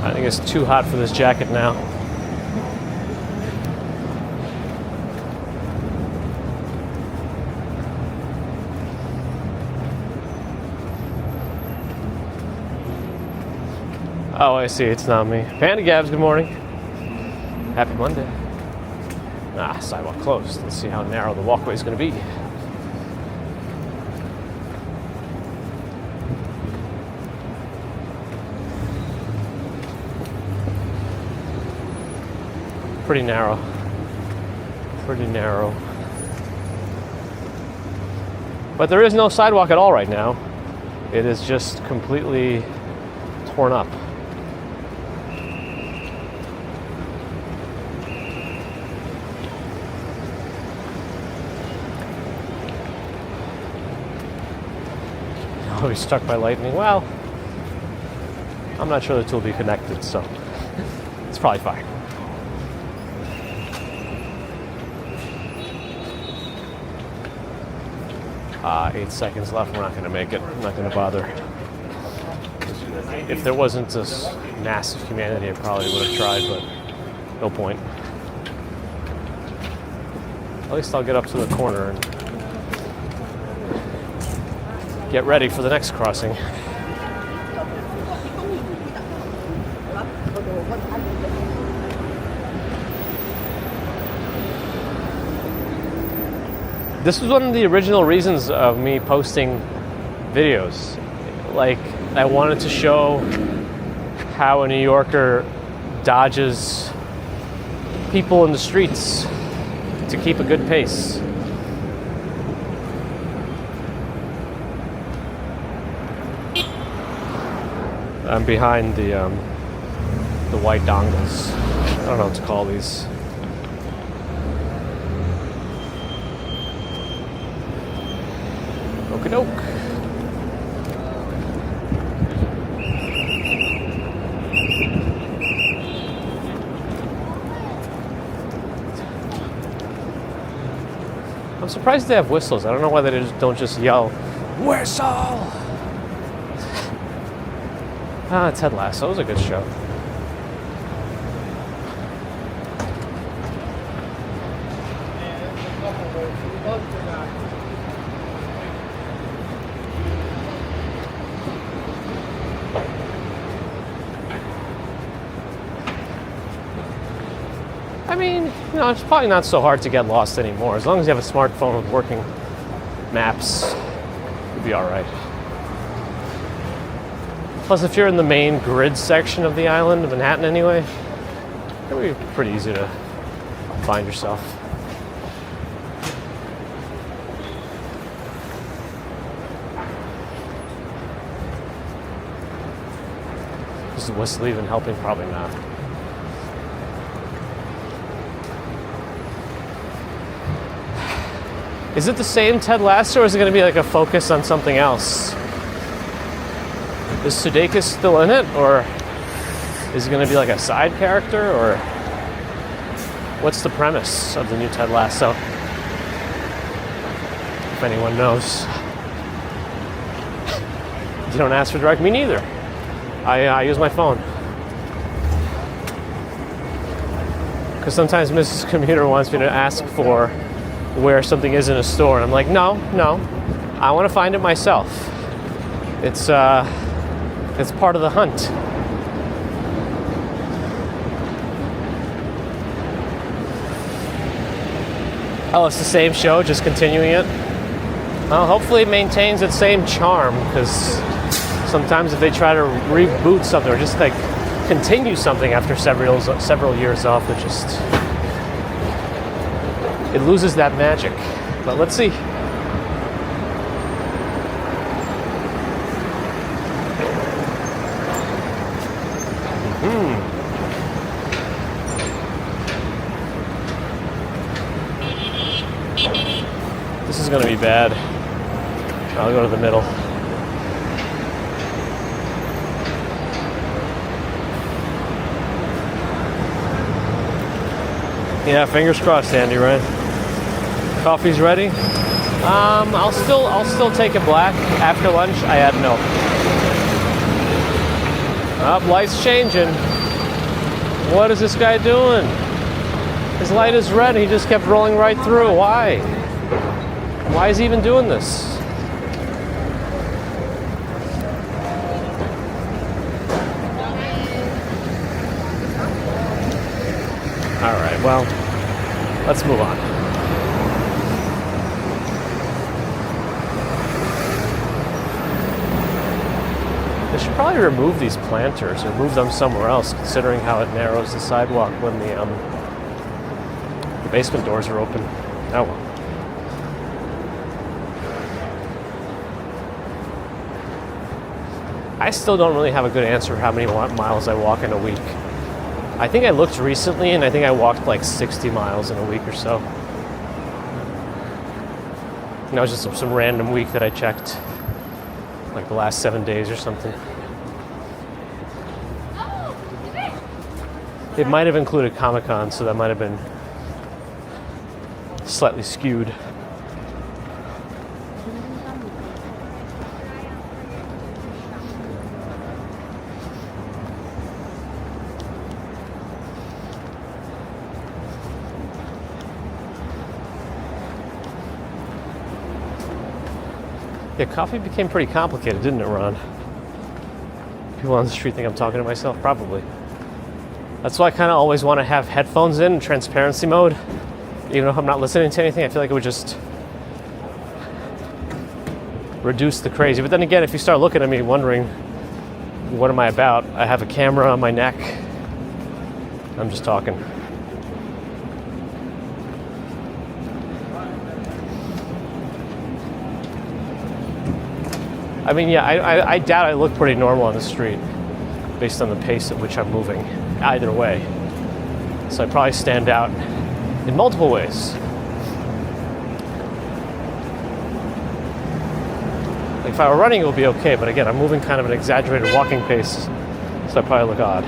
I think it's too hot for this jacket now. Oh, I see. It's not me. Panda Gabs, good morning. Happy Monday. Ah, sidewalk closed. Let's see how narrow the walkway is going to be. Pretty narrow. Pretty narrow. But there is no sidewalk at all right now. It is just completely torn up. Oh, he's struck by lightning. Well, I'm not sure the two will be connected, so it's probably fine. Ah, 8 seconds left. We're not going to make it. I'm not going to bother. If there wasn't this massive humanity, I probably would have tried, but no point. At least I'll get up to the corner and get ready for the next crossing. This was one of the original reasons of me posting videos. Like, I wanted to show how a New Yorker dodges people in the streets to keep a good pace. I'm behind the white dongles. I don't know what to call these. Okie doke. I'm surprised they have whistles. I don't know why they don't just yell, "Whistle!" Ted Lasso was a good show. I mean, you know, it's probably not so hard to get lost anymore. As long as you have a smartphone with working maps, you'll be all right. Plus, if you're in the main grid section of the island of Manhattan anyway, it'll be pretty easy to find yourself. Is the whistle even helping? Probably not. Is it the same Ted Lasso, or is it going to be like a focus on something else? Is Sudeikis still in it, or is it going to be like a side character, or what's the premise of the new Ted Lasso? If anyone knows. You don't ask for direct, me neither. I use my phone. Because sometimes Mrs. Commuter wants me to ask for where something is in a store, and I'm like, no, I want to find it myself. It's part of the hunt. Oh, it's the same show, just continuing it? Well, hopefully it maintains its same charm, because sometimes if they try to reboot something or just like continue something after several years off, it loses that magic. But let's see. This is going to be bad. I'll go to the middle. Yeah, fingers crossed, Andy, right? Coffee's ready. I'll still take it black. After lunch, I add milk. Light's changing. What is this guy doing? His light is red. He just kept rolling right through. Why? Why is he even doing this? All right. Well, let's move on. They should probably remove these planters or move them somewhere else, considering how it narrows the sidewalk when the basement doors are open. Oh well. I still don't really have a good answer for how many miles I walk in a week. I think I looked recently, and I think I walked like 60 miles in a week or so. And that was just some random week that I checked, like the last 7 days or something. It might have included Comic-Con, so that might have been slightly skewed. Yeah, coffee became pretty complicated, didn't it, Ron? People on the street think I'm talking to myself? Probably. That's why I kind of always want to have headphones in transparency mode. Even if I'm not listening to anything, I feel like it would just reduce the crazy. But then again, if you start looking at me wondering, what am I about? I have a camera on my neck. I'm just talking. I mean, yeah, I doubt I look pretty normal on the street. based on the pace at which I'm moving, either way. So I probably stand out in multiple ways. Like if I were running, it would be okay, but again, I'm moving kind of an exaggerated walking pace, so I probably look odd.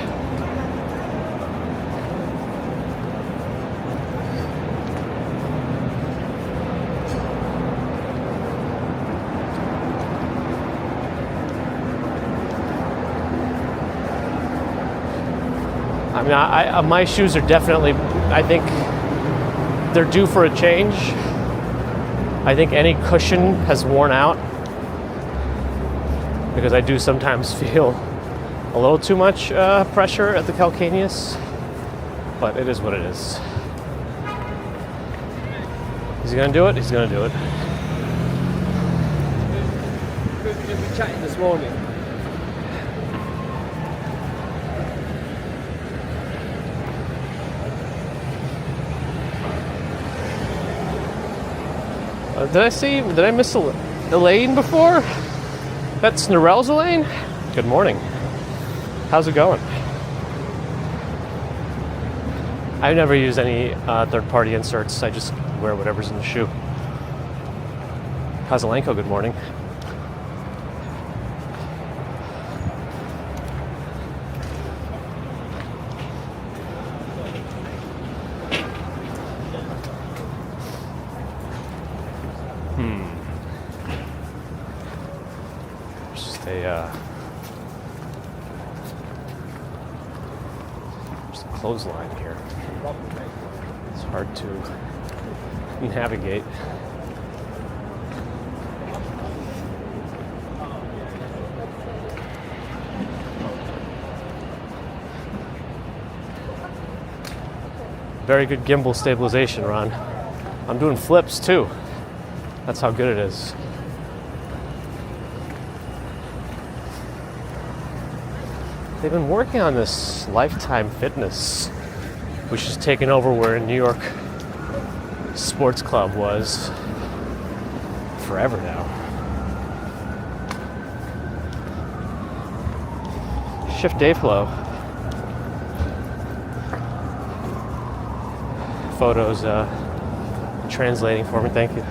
I mean, my shoes are definitely, I think they're due for a change. I think any cushion has worn out because I do sometimes feel a little too much pressure at the calcaneus, but it is what it is. Is he gonna do it? He's gonna do it. We've been chatting this morning. Did I miss Elaine before? That's Narelle's Elaine? Good morning. How's it going? I never use any third-party inserts. I just wear whatever's in the shoe. Kazalenko, good morning. Just a clothesline here. It's hard to navigate. Very good gimbal stabilization, Ron. I'm doing flips too. That's how good it is. They've been working on this Lifetime Fitness, which is taken over where New York Sports Club was forever now. Shift day flow. Photos translating for me, thank you.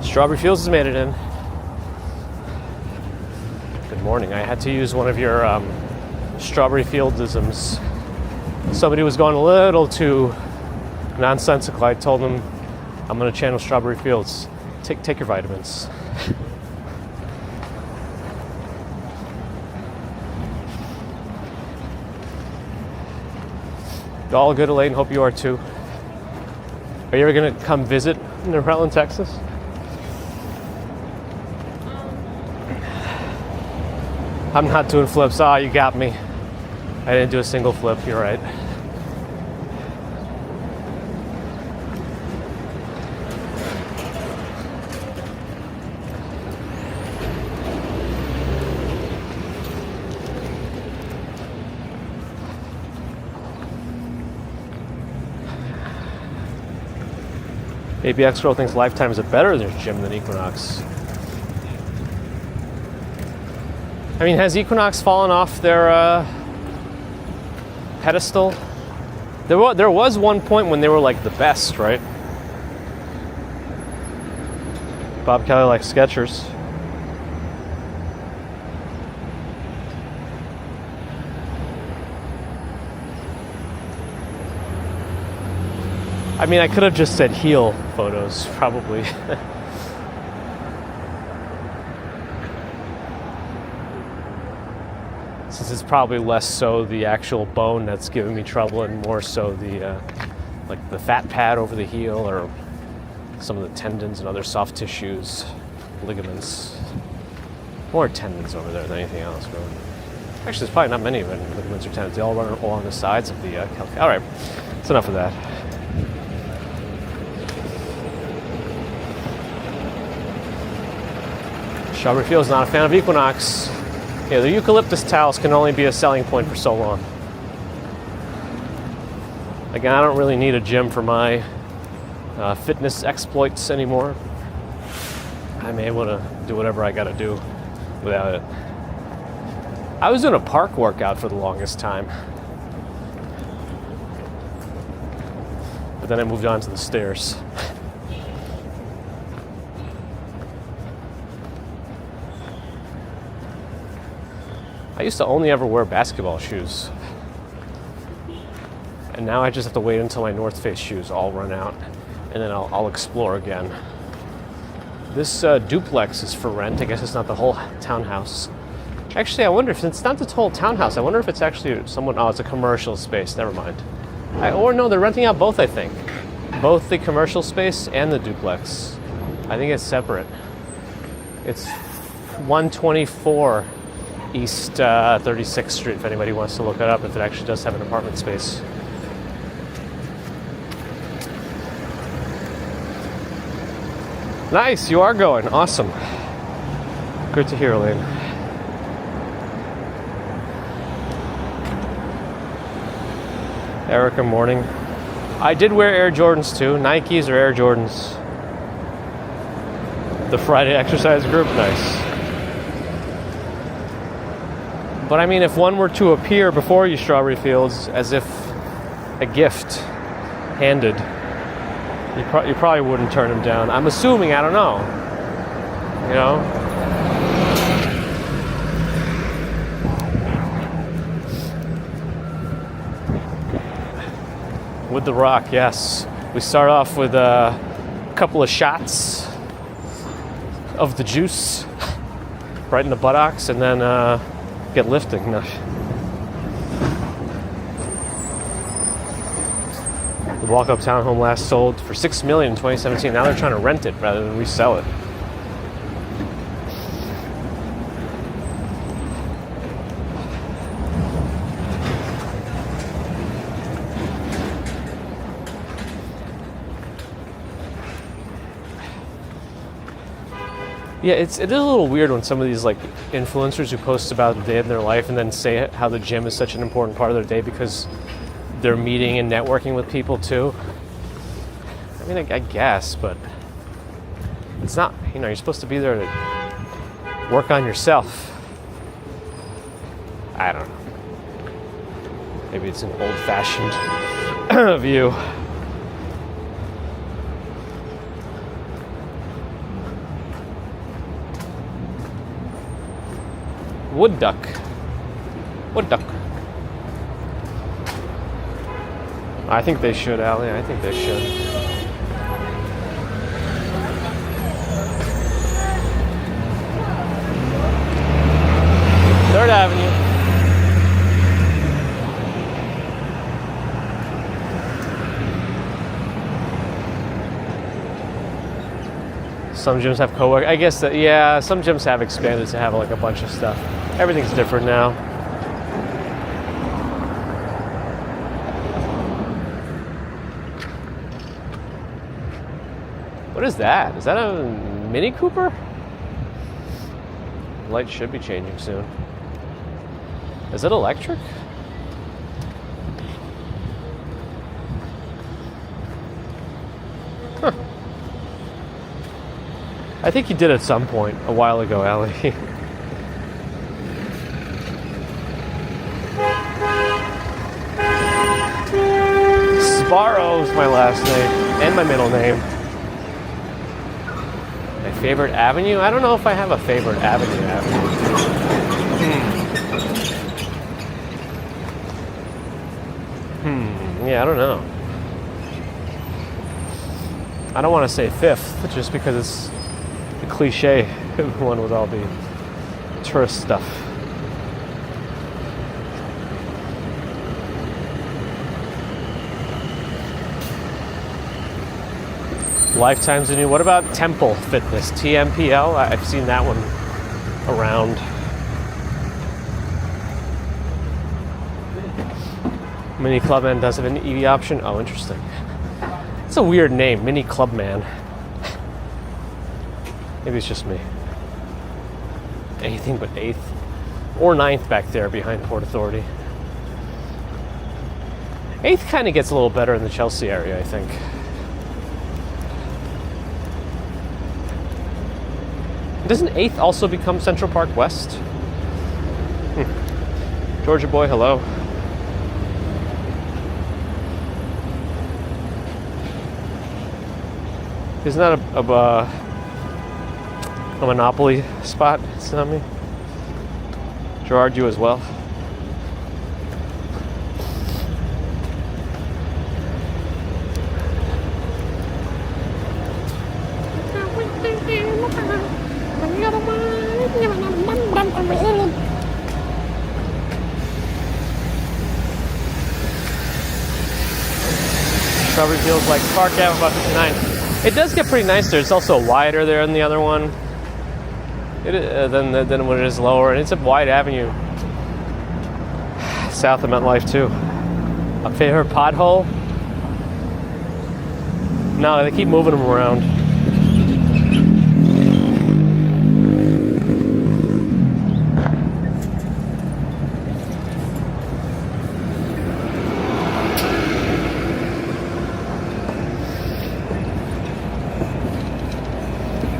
Strawberry Fields has made it in. Good morning. I had to use one of your Strawberry Fieldsisms. Somebody was going a little too nonsensical. I told them I'm going to channel Strawberry Fields. Take your vitamins. All good, Elaine. Hope you are too. Are you ever going to come visit Narelle in Texas? I'm not doing flips. Ah, you got me. I didn't do a single flip. You're right. Maybe X-Girl thinks Lifetime is a better gym than Equinox. I mean, has Equinox fallen off their pedestal? There was one point when they were like the best, right? Bob Kelly likes Skechers. I mean, I could have just said heel photos, probably. Since it's probably less so the actual bone that's giving me trouble and more so the like the fat pad over the heel or some of the tendons and other soft tissues, ligaments. More tendons over there than anything else, really. Actually, there's probably not many of them, ligaments or tendons. They all run along the sides of the calcaneus. All right, that's enough of that. Strawberry Fields not a fan of Equinox. Yeah, the eucalyptus towels can only be a selling point for so long. Again, I don't really need a gym for my fitness exploits anymore. I'm able to do whatever I gotta do without it. I was doing a park workout for the longest time. But then I moved on to the stairs. I used to only ever wear basketball shoes. And now I just have to wait until my North Face shoes all run out. And then I'll explore again. This duplex is for rent. I guess it's not the whole townhouse. Actually, I wonder if it's not the whole townhouse. I wonder if it's actually someone. Oh, it's a commercial space. Never mind. Or no, they're renting out both, I think. Both the commercial space and the duplex. I think it's separate. It's 124 East 36th Street, if anybody wants to look it up, if it actually does have an apartment space. Nice, you are going. Awesome. Good to hear, Elaine. Erica, morning. I did wear Air Jordans too. Nikes or Air Jordans? The Friday exercise group? Nice. But I mean, if one were to appear before you, Strawberry Fields, as if a gift handed, you probably wouldn't turn him down. I'm assuming, I don't know. You know? With the Rock, yes. We start off with a couple of shots of the juice right in the buttocks, and then get lifting. No. The walk-up townhome last sold for $6 million in 2017. Now they're trying to rent it rather than resell it. Yeah, it is a little weird when some of these like influencers who post about the day of their life and then say how the gym is such an important part of their day because they're meeting and networking with people too. I mean, I guess, but it's not, you know, you're supposed to be there to work on yourself. I don't know. Maybe it's an old-fashioned view. Wood duck. Wood duck. I think they should, Allie. I think they should. Third Avenue. Some gyms have co-work. I guess that, yeah, some gyms have expanded to have like a bunch of stuff. Everything's different now. What is that? Is that a Mini Cooper? The light should be changing soon. Is it electric? Huh. I think you did at some point a while ago, Allie. Sparrow's my last name and my middle name. My favorite avenue? I don't know if I have a favorite avenue. Yeah, I don't know. I don't want to say Fifth, just because it's the cliche one with all the tourist stuff. Lifetime's a new. What about Temple Fitness? TMPL? I've seen that one around. Mini Clubman does have an EV option. Oh, interesting. It's a weird name, Mini Clubman. Maybe it's just me. Anything but 8th or 9th back there behind Port Authority. 8th kind of gets a little better in the Chelsea area, I think. Doesn't 8th also become Central Park West? Georgia boy, hello. Isn't that a Monopoly spot? It's not me. Gerard, you as well. Probably feels like Park Ave about 59. It does get pretty nice there. It's also wider there than the other one. Than when it is lower, and it's a wide avenue. South of MetLife too. A favorite pothole? No, they keep moving them around.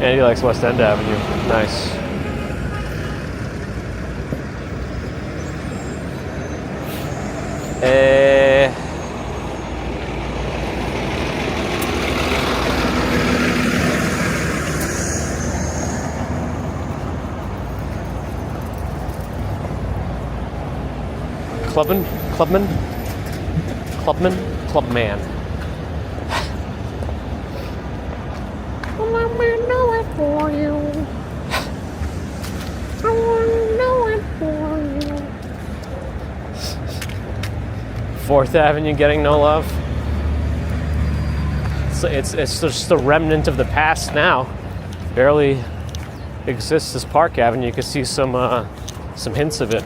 And he likes West End Avenue. Nice. Clubman? Clubman. For you. I wanna know it for you. 4th Avenue getting no love. It's just a remnant of the past now. Barely exists as Park Avenue. You can see some hints of it.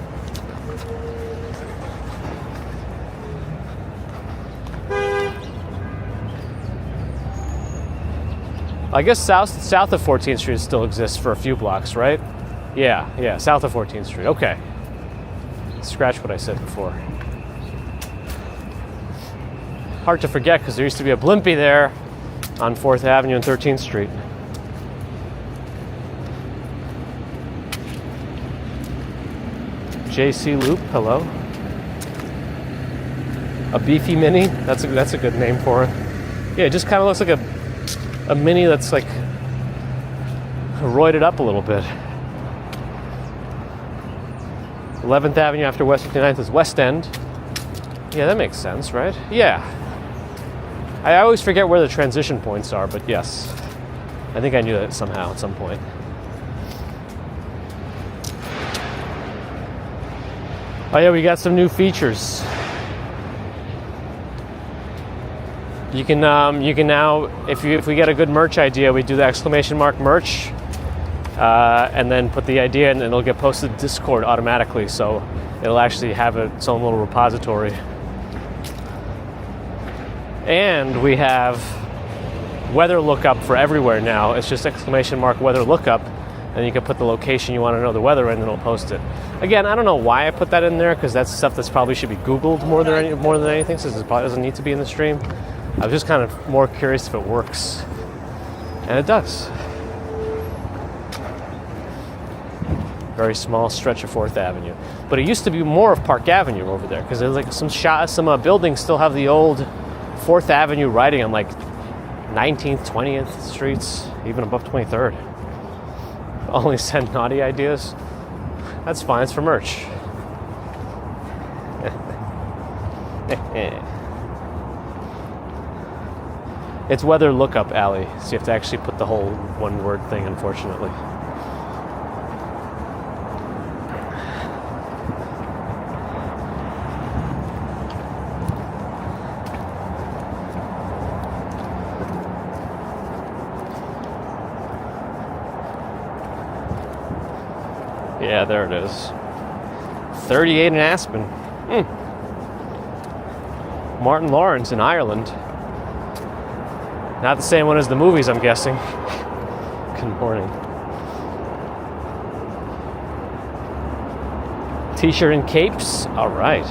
I guess south of 14th Street still exists for a few blocks, right? Yeah, south of 14th Street. Okay. Scratch what I said before. Hard to forget because there used to be a Blimpie there on 4th Avenue and 13th Street. JC Loop, hello. A beefy mini, that's a good name for it. Yeah, it just kind of looks like a mini that's like roided up a little bit. 11th Avenue after West 59th is West End. Yeah, that makes sense, right? Yeah. I always forget where the transition points are, but yes. I think I knew that somehow at some point. Oh yeah, we got some new features. You can now, if we get a good merch idea, we do the exclamation mark merch, and then put the idea in, and it'll get posted to Discord automatically. So it'll actually have its own little repository. And we have weather lookup for everywhere now. It's just exclamation mark weather lookup, and you can put the location you want to know the weather in, and it'll post it. Again, I don't know why I put that in there, because that's stuff that's probably should be Googled more than anything, since it probably doesn't need to be in the stream. I was just kind of more curious if it works. And it does. Very small stretch of 4th Avenue. But it used to be more of Park Avenue over there, because there's like some buildings still have the old 4th Avenue writing on like 19th, 20th streets, even above 23rd. Only send naughty ideas. That's fine, it's for merch. It's weather lookup alley, so you have to actually put the whole one word thing, unfortunately. Yeah, there it is. 38 in Aspen. Martin Lawrence in Ireland. Not the same one as the movies, I'm guessing. Good morning. T-shirt and capes? All right.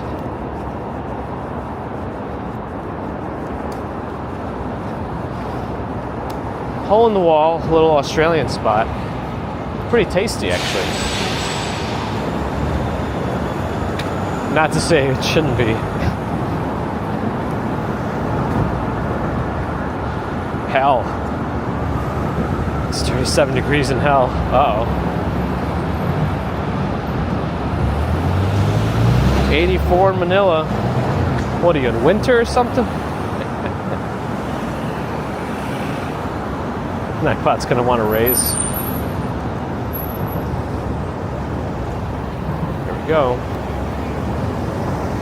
Hole in the wall, little Australian spot. Pretty tasty, actually. Not to say it shouldn't be. Hell. It's 37 degrees in hell. Uh-oh. 84 in Manila. What are you, in winter or something? Nightbot's gonna want to raise. There we go.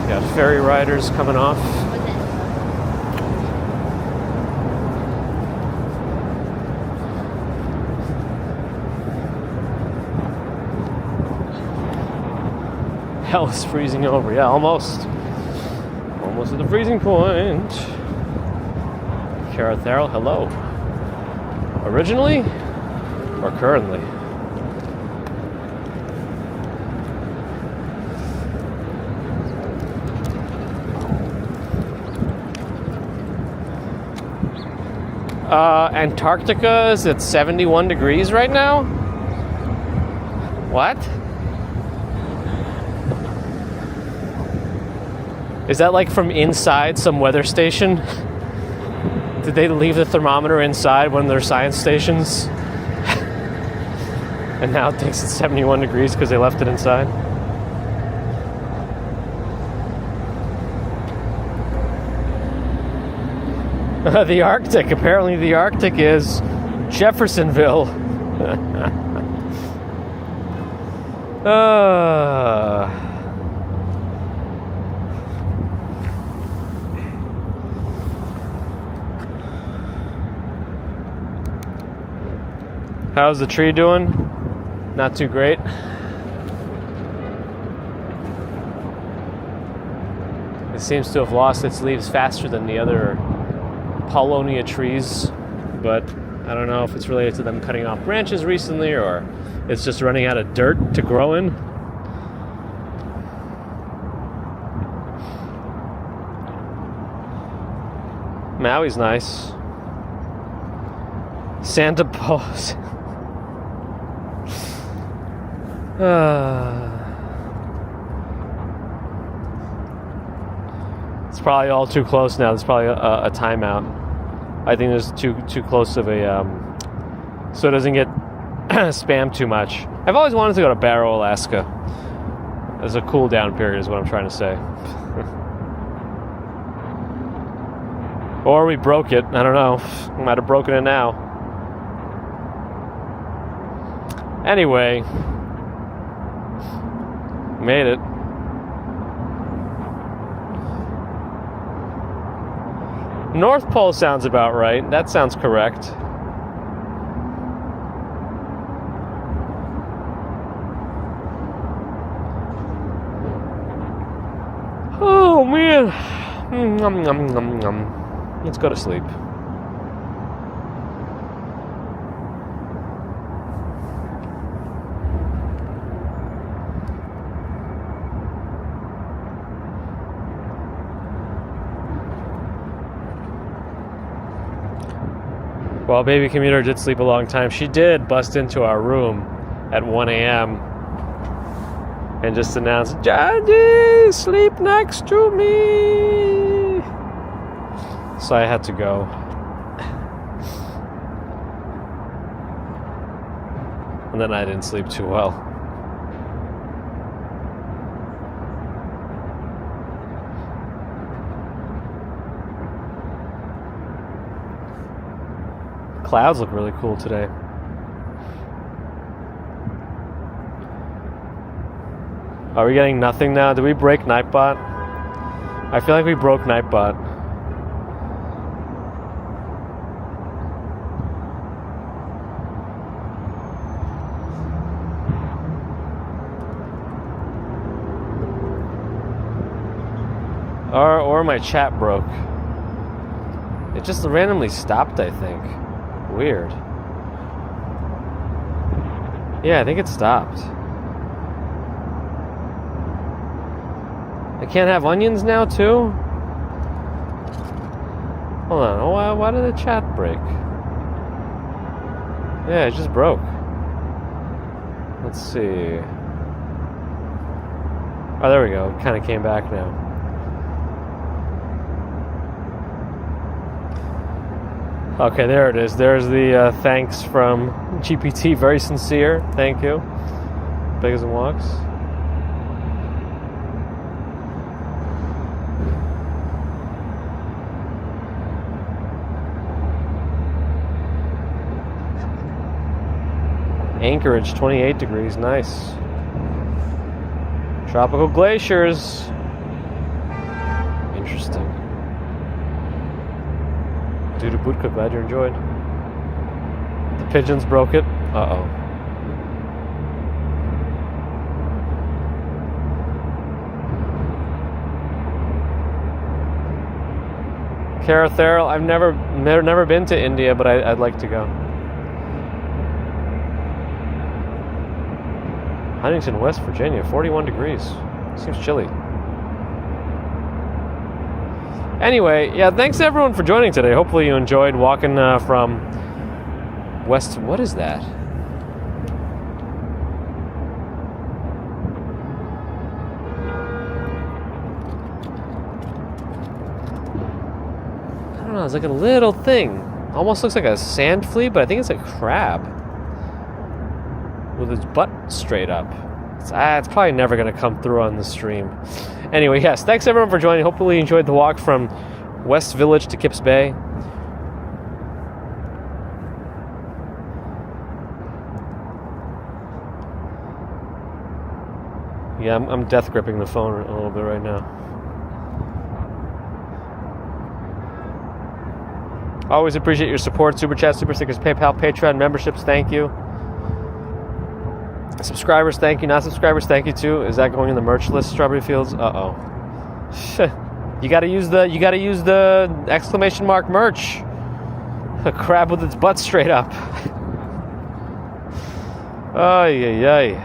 Got ferry riders coming off. Hell is freezing over. Yeah, almost. Almost at the freezing point. Cara Tharrell, hello. Originally or currently? Antarctica is at 71 degrees right now? What? Is that like from inside some weather station? Did they leave the thermometer inside one of their science stations? And now it thinks it's 71 degrees because they left it inside? The Arctic. Apparently the Arctic is Jeffersonville. How's the tree doing? Not too great. It seems to have lost its leaves faster than the other Paulownia trees, but I don't know if it's related to them cutting off branches recently or it's just running out of dirt to grow in. Maui's nice. Santa Pose. It's probably all too close now. There's probably a timeout. I think there's too close of a so it doesn't get spammed too much. I've always wanted to go to Barrow, Alaska. As a cool down period is what I'm trying to say. Or we broke it. I don't know. We might have broken it now. Anyway, made it. North Pole sounds about right. That sounds correct. Oh man. Let's go to sleep. Well, baby commuter did sleep a long time. She did bust into our room at 1 a.m. and just announced, "Daddy, sleep next to me." So I had to go. And then I didn't sleep too well. Clouds look really cool today. Are we getting nothing now? Did we break Nightbot? I feel like we broke Nightbot. Or my chat broke. It just randomly stopped, I think. Weird. Yeah, I think it stopped. I can't have onions now, too? Hold on. Why did the chat break? Yeah, it just broke. Let's see. Oh, there we go. Kind of came back now. Okay, there it is. There's the thanks from GPT. Very sincere. Thank you. Big as it walks. Anchorage, 28 degrees. Nice. Tropical glaciers. Interesting. Due to Budka, glad you enjoyed. The pigeons broke it. Uh-oh. Carathera, I've never been to India, but I'd like to go. Huntington, West Virginia, 41 degrees. Seems chilly. Anyway, yeah, thanks everyone for joining today. Hopefully you enjoyed walking from west. What is that? I don't know, it's like a little thing. Almost looks like a sand flea, but I think it's a crab. With its butt straight up. It's probably never going to come through on the stream. Anyway, yes, thanks everyone for joining. Hopefully you enjoyed the walk from West Village to Kips Bay. Yeah, I'm death gripping the phone a little bit right now. Always appreciate your support. Super Chat, Super Stickers, PayPal, Patreon, memberships, thank you. Subscribers, thank you. Not subscribers, thank you too. Is that going in the merch list, Strawberry Fields? Uh-oh. You gotta use the exclamation mark merch. A crab with its butt straight up. Ay, ay,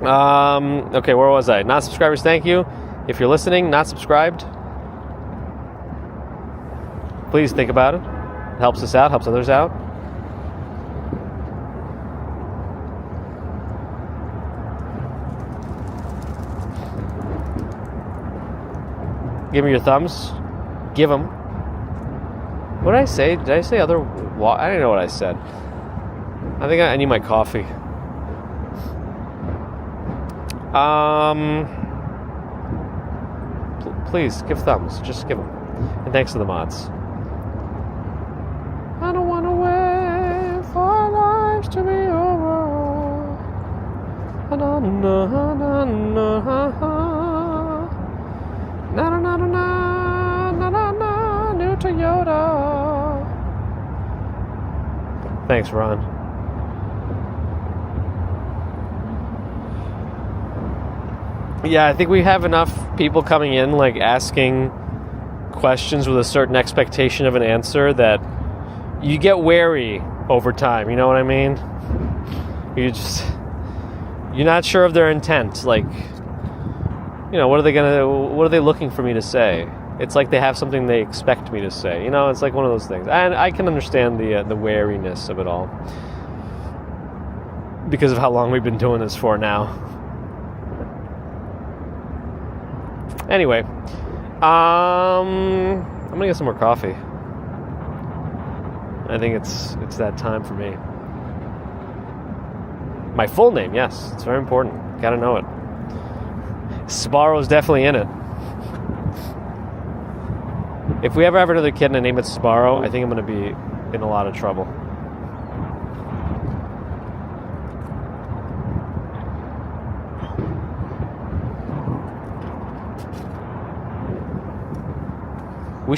ay. Okay, where was I? Not subscribers, thank you. If you're listening, not subscribed, please think about it. It helps us out, helps others out. Give me your thumbs. Give them. What did I say? Did I say other... I don't know what I said. I think I need my coffee. Please, give thumbs. Just give them. And thanks to the mods. I don't want to wait for our lives to be over. Na na na na na. Na na na na na na na, new Toyota. Thanks, Ron. Yeah, I think we have enough people coming in, like asking questions with a certain expectation of an answer that you get wary over time. You know what I mean? You're not sure of their intent, like. You know, what are they looking for me to say? It's like they have something they expect me to say. You know, it's like one of those things. And I can understand the wariness of it all. Because of how long we've been doing this for now. Anyway. I'm gonna get some more coffee. I think it's that time for me. My full name, yes. It's very important. Gotta know it. Sbarro's definitely in it. If we ever have another kid and I name it Sbarro, I think I'm going to be in a lot of trouble. We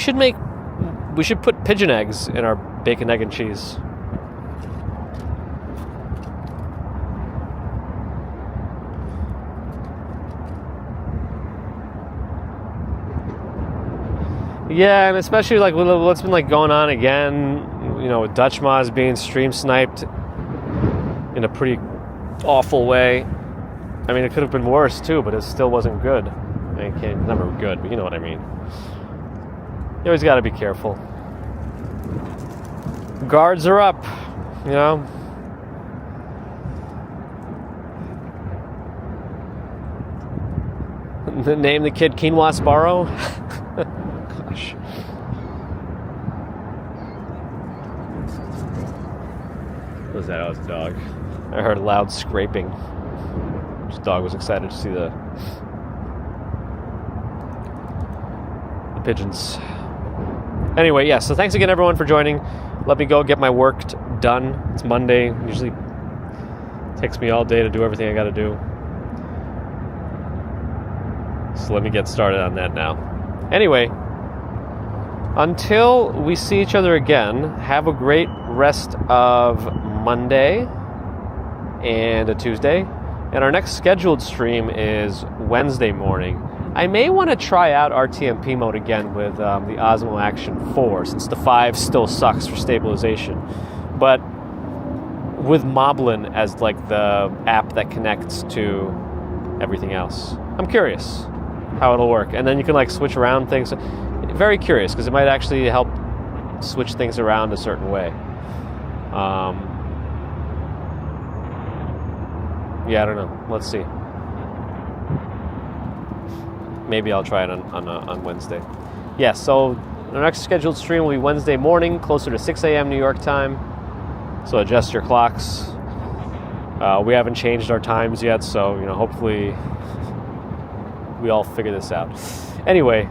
should put pigeon eggs in our bacon, egg, and cheese. Yeah, and especially like what's been like going on again, you know, with Dutch Moz being stream sniped in a pretty awful way. I mean, it could have been worse too, but it still wasn't good. I mean, it's never good, but you know what I mean. You always got to be careful. Guards are up. You know? Name the kid Quinoa Sparrow? Gosh. What was that? Oh, it was a dog. I heard a loud scraping. This dog was excited to see the pigeons. Anyway, yeah, so thanks again, everyone, for joining. Let me go get my work done. It's Monday. Usually takes me all day to do everything I got to do. So let me get started on that now. Anyway, until we see each other again, have a great rest of Monday and a Tuesday. And our next scheduled stream is Wednesday morning. I may want to try out RTMP mode again with the Osmo Action 4, since the 5 still sucks for stabilization. But with Moblin as like the app that connects to everything else. I'm curious how it'll work. And then you can like switch around things. Very curious, because it might actually help switch things around a certain way. Yeah, I don't know. Let's see. Maybe I'll try it on Wednesday. Yeah, so our next scheduled stream will be Wednesday morning, closer to 6 a.m. New York time. So adjust your clocks. We haven't changed our times yet, so hopefully we all figure this out. Anyway,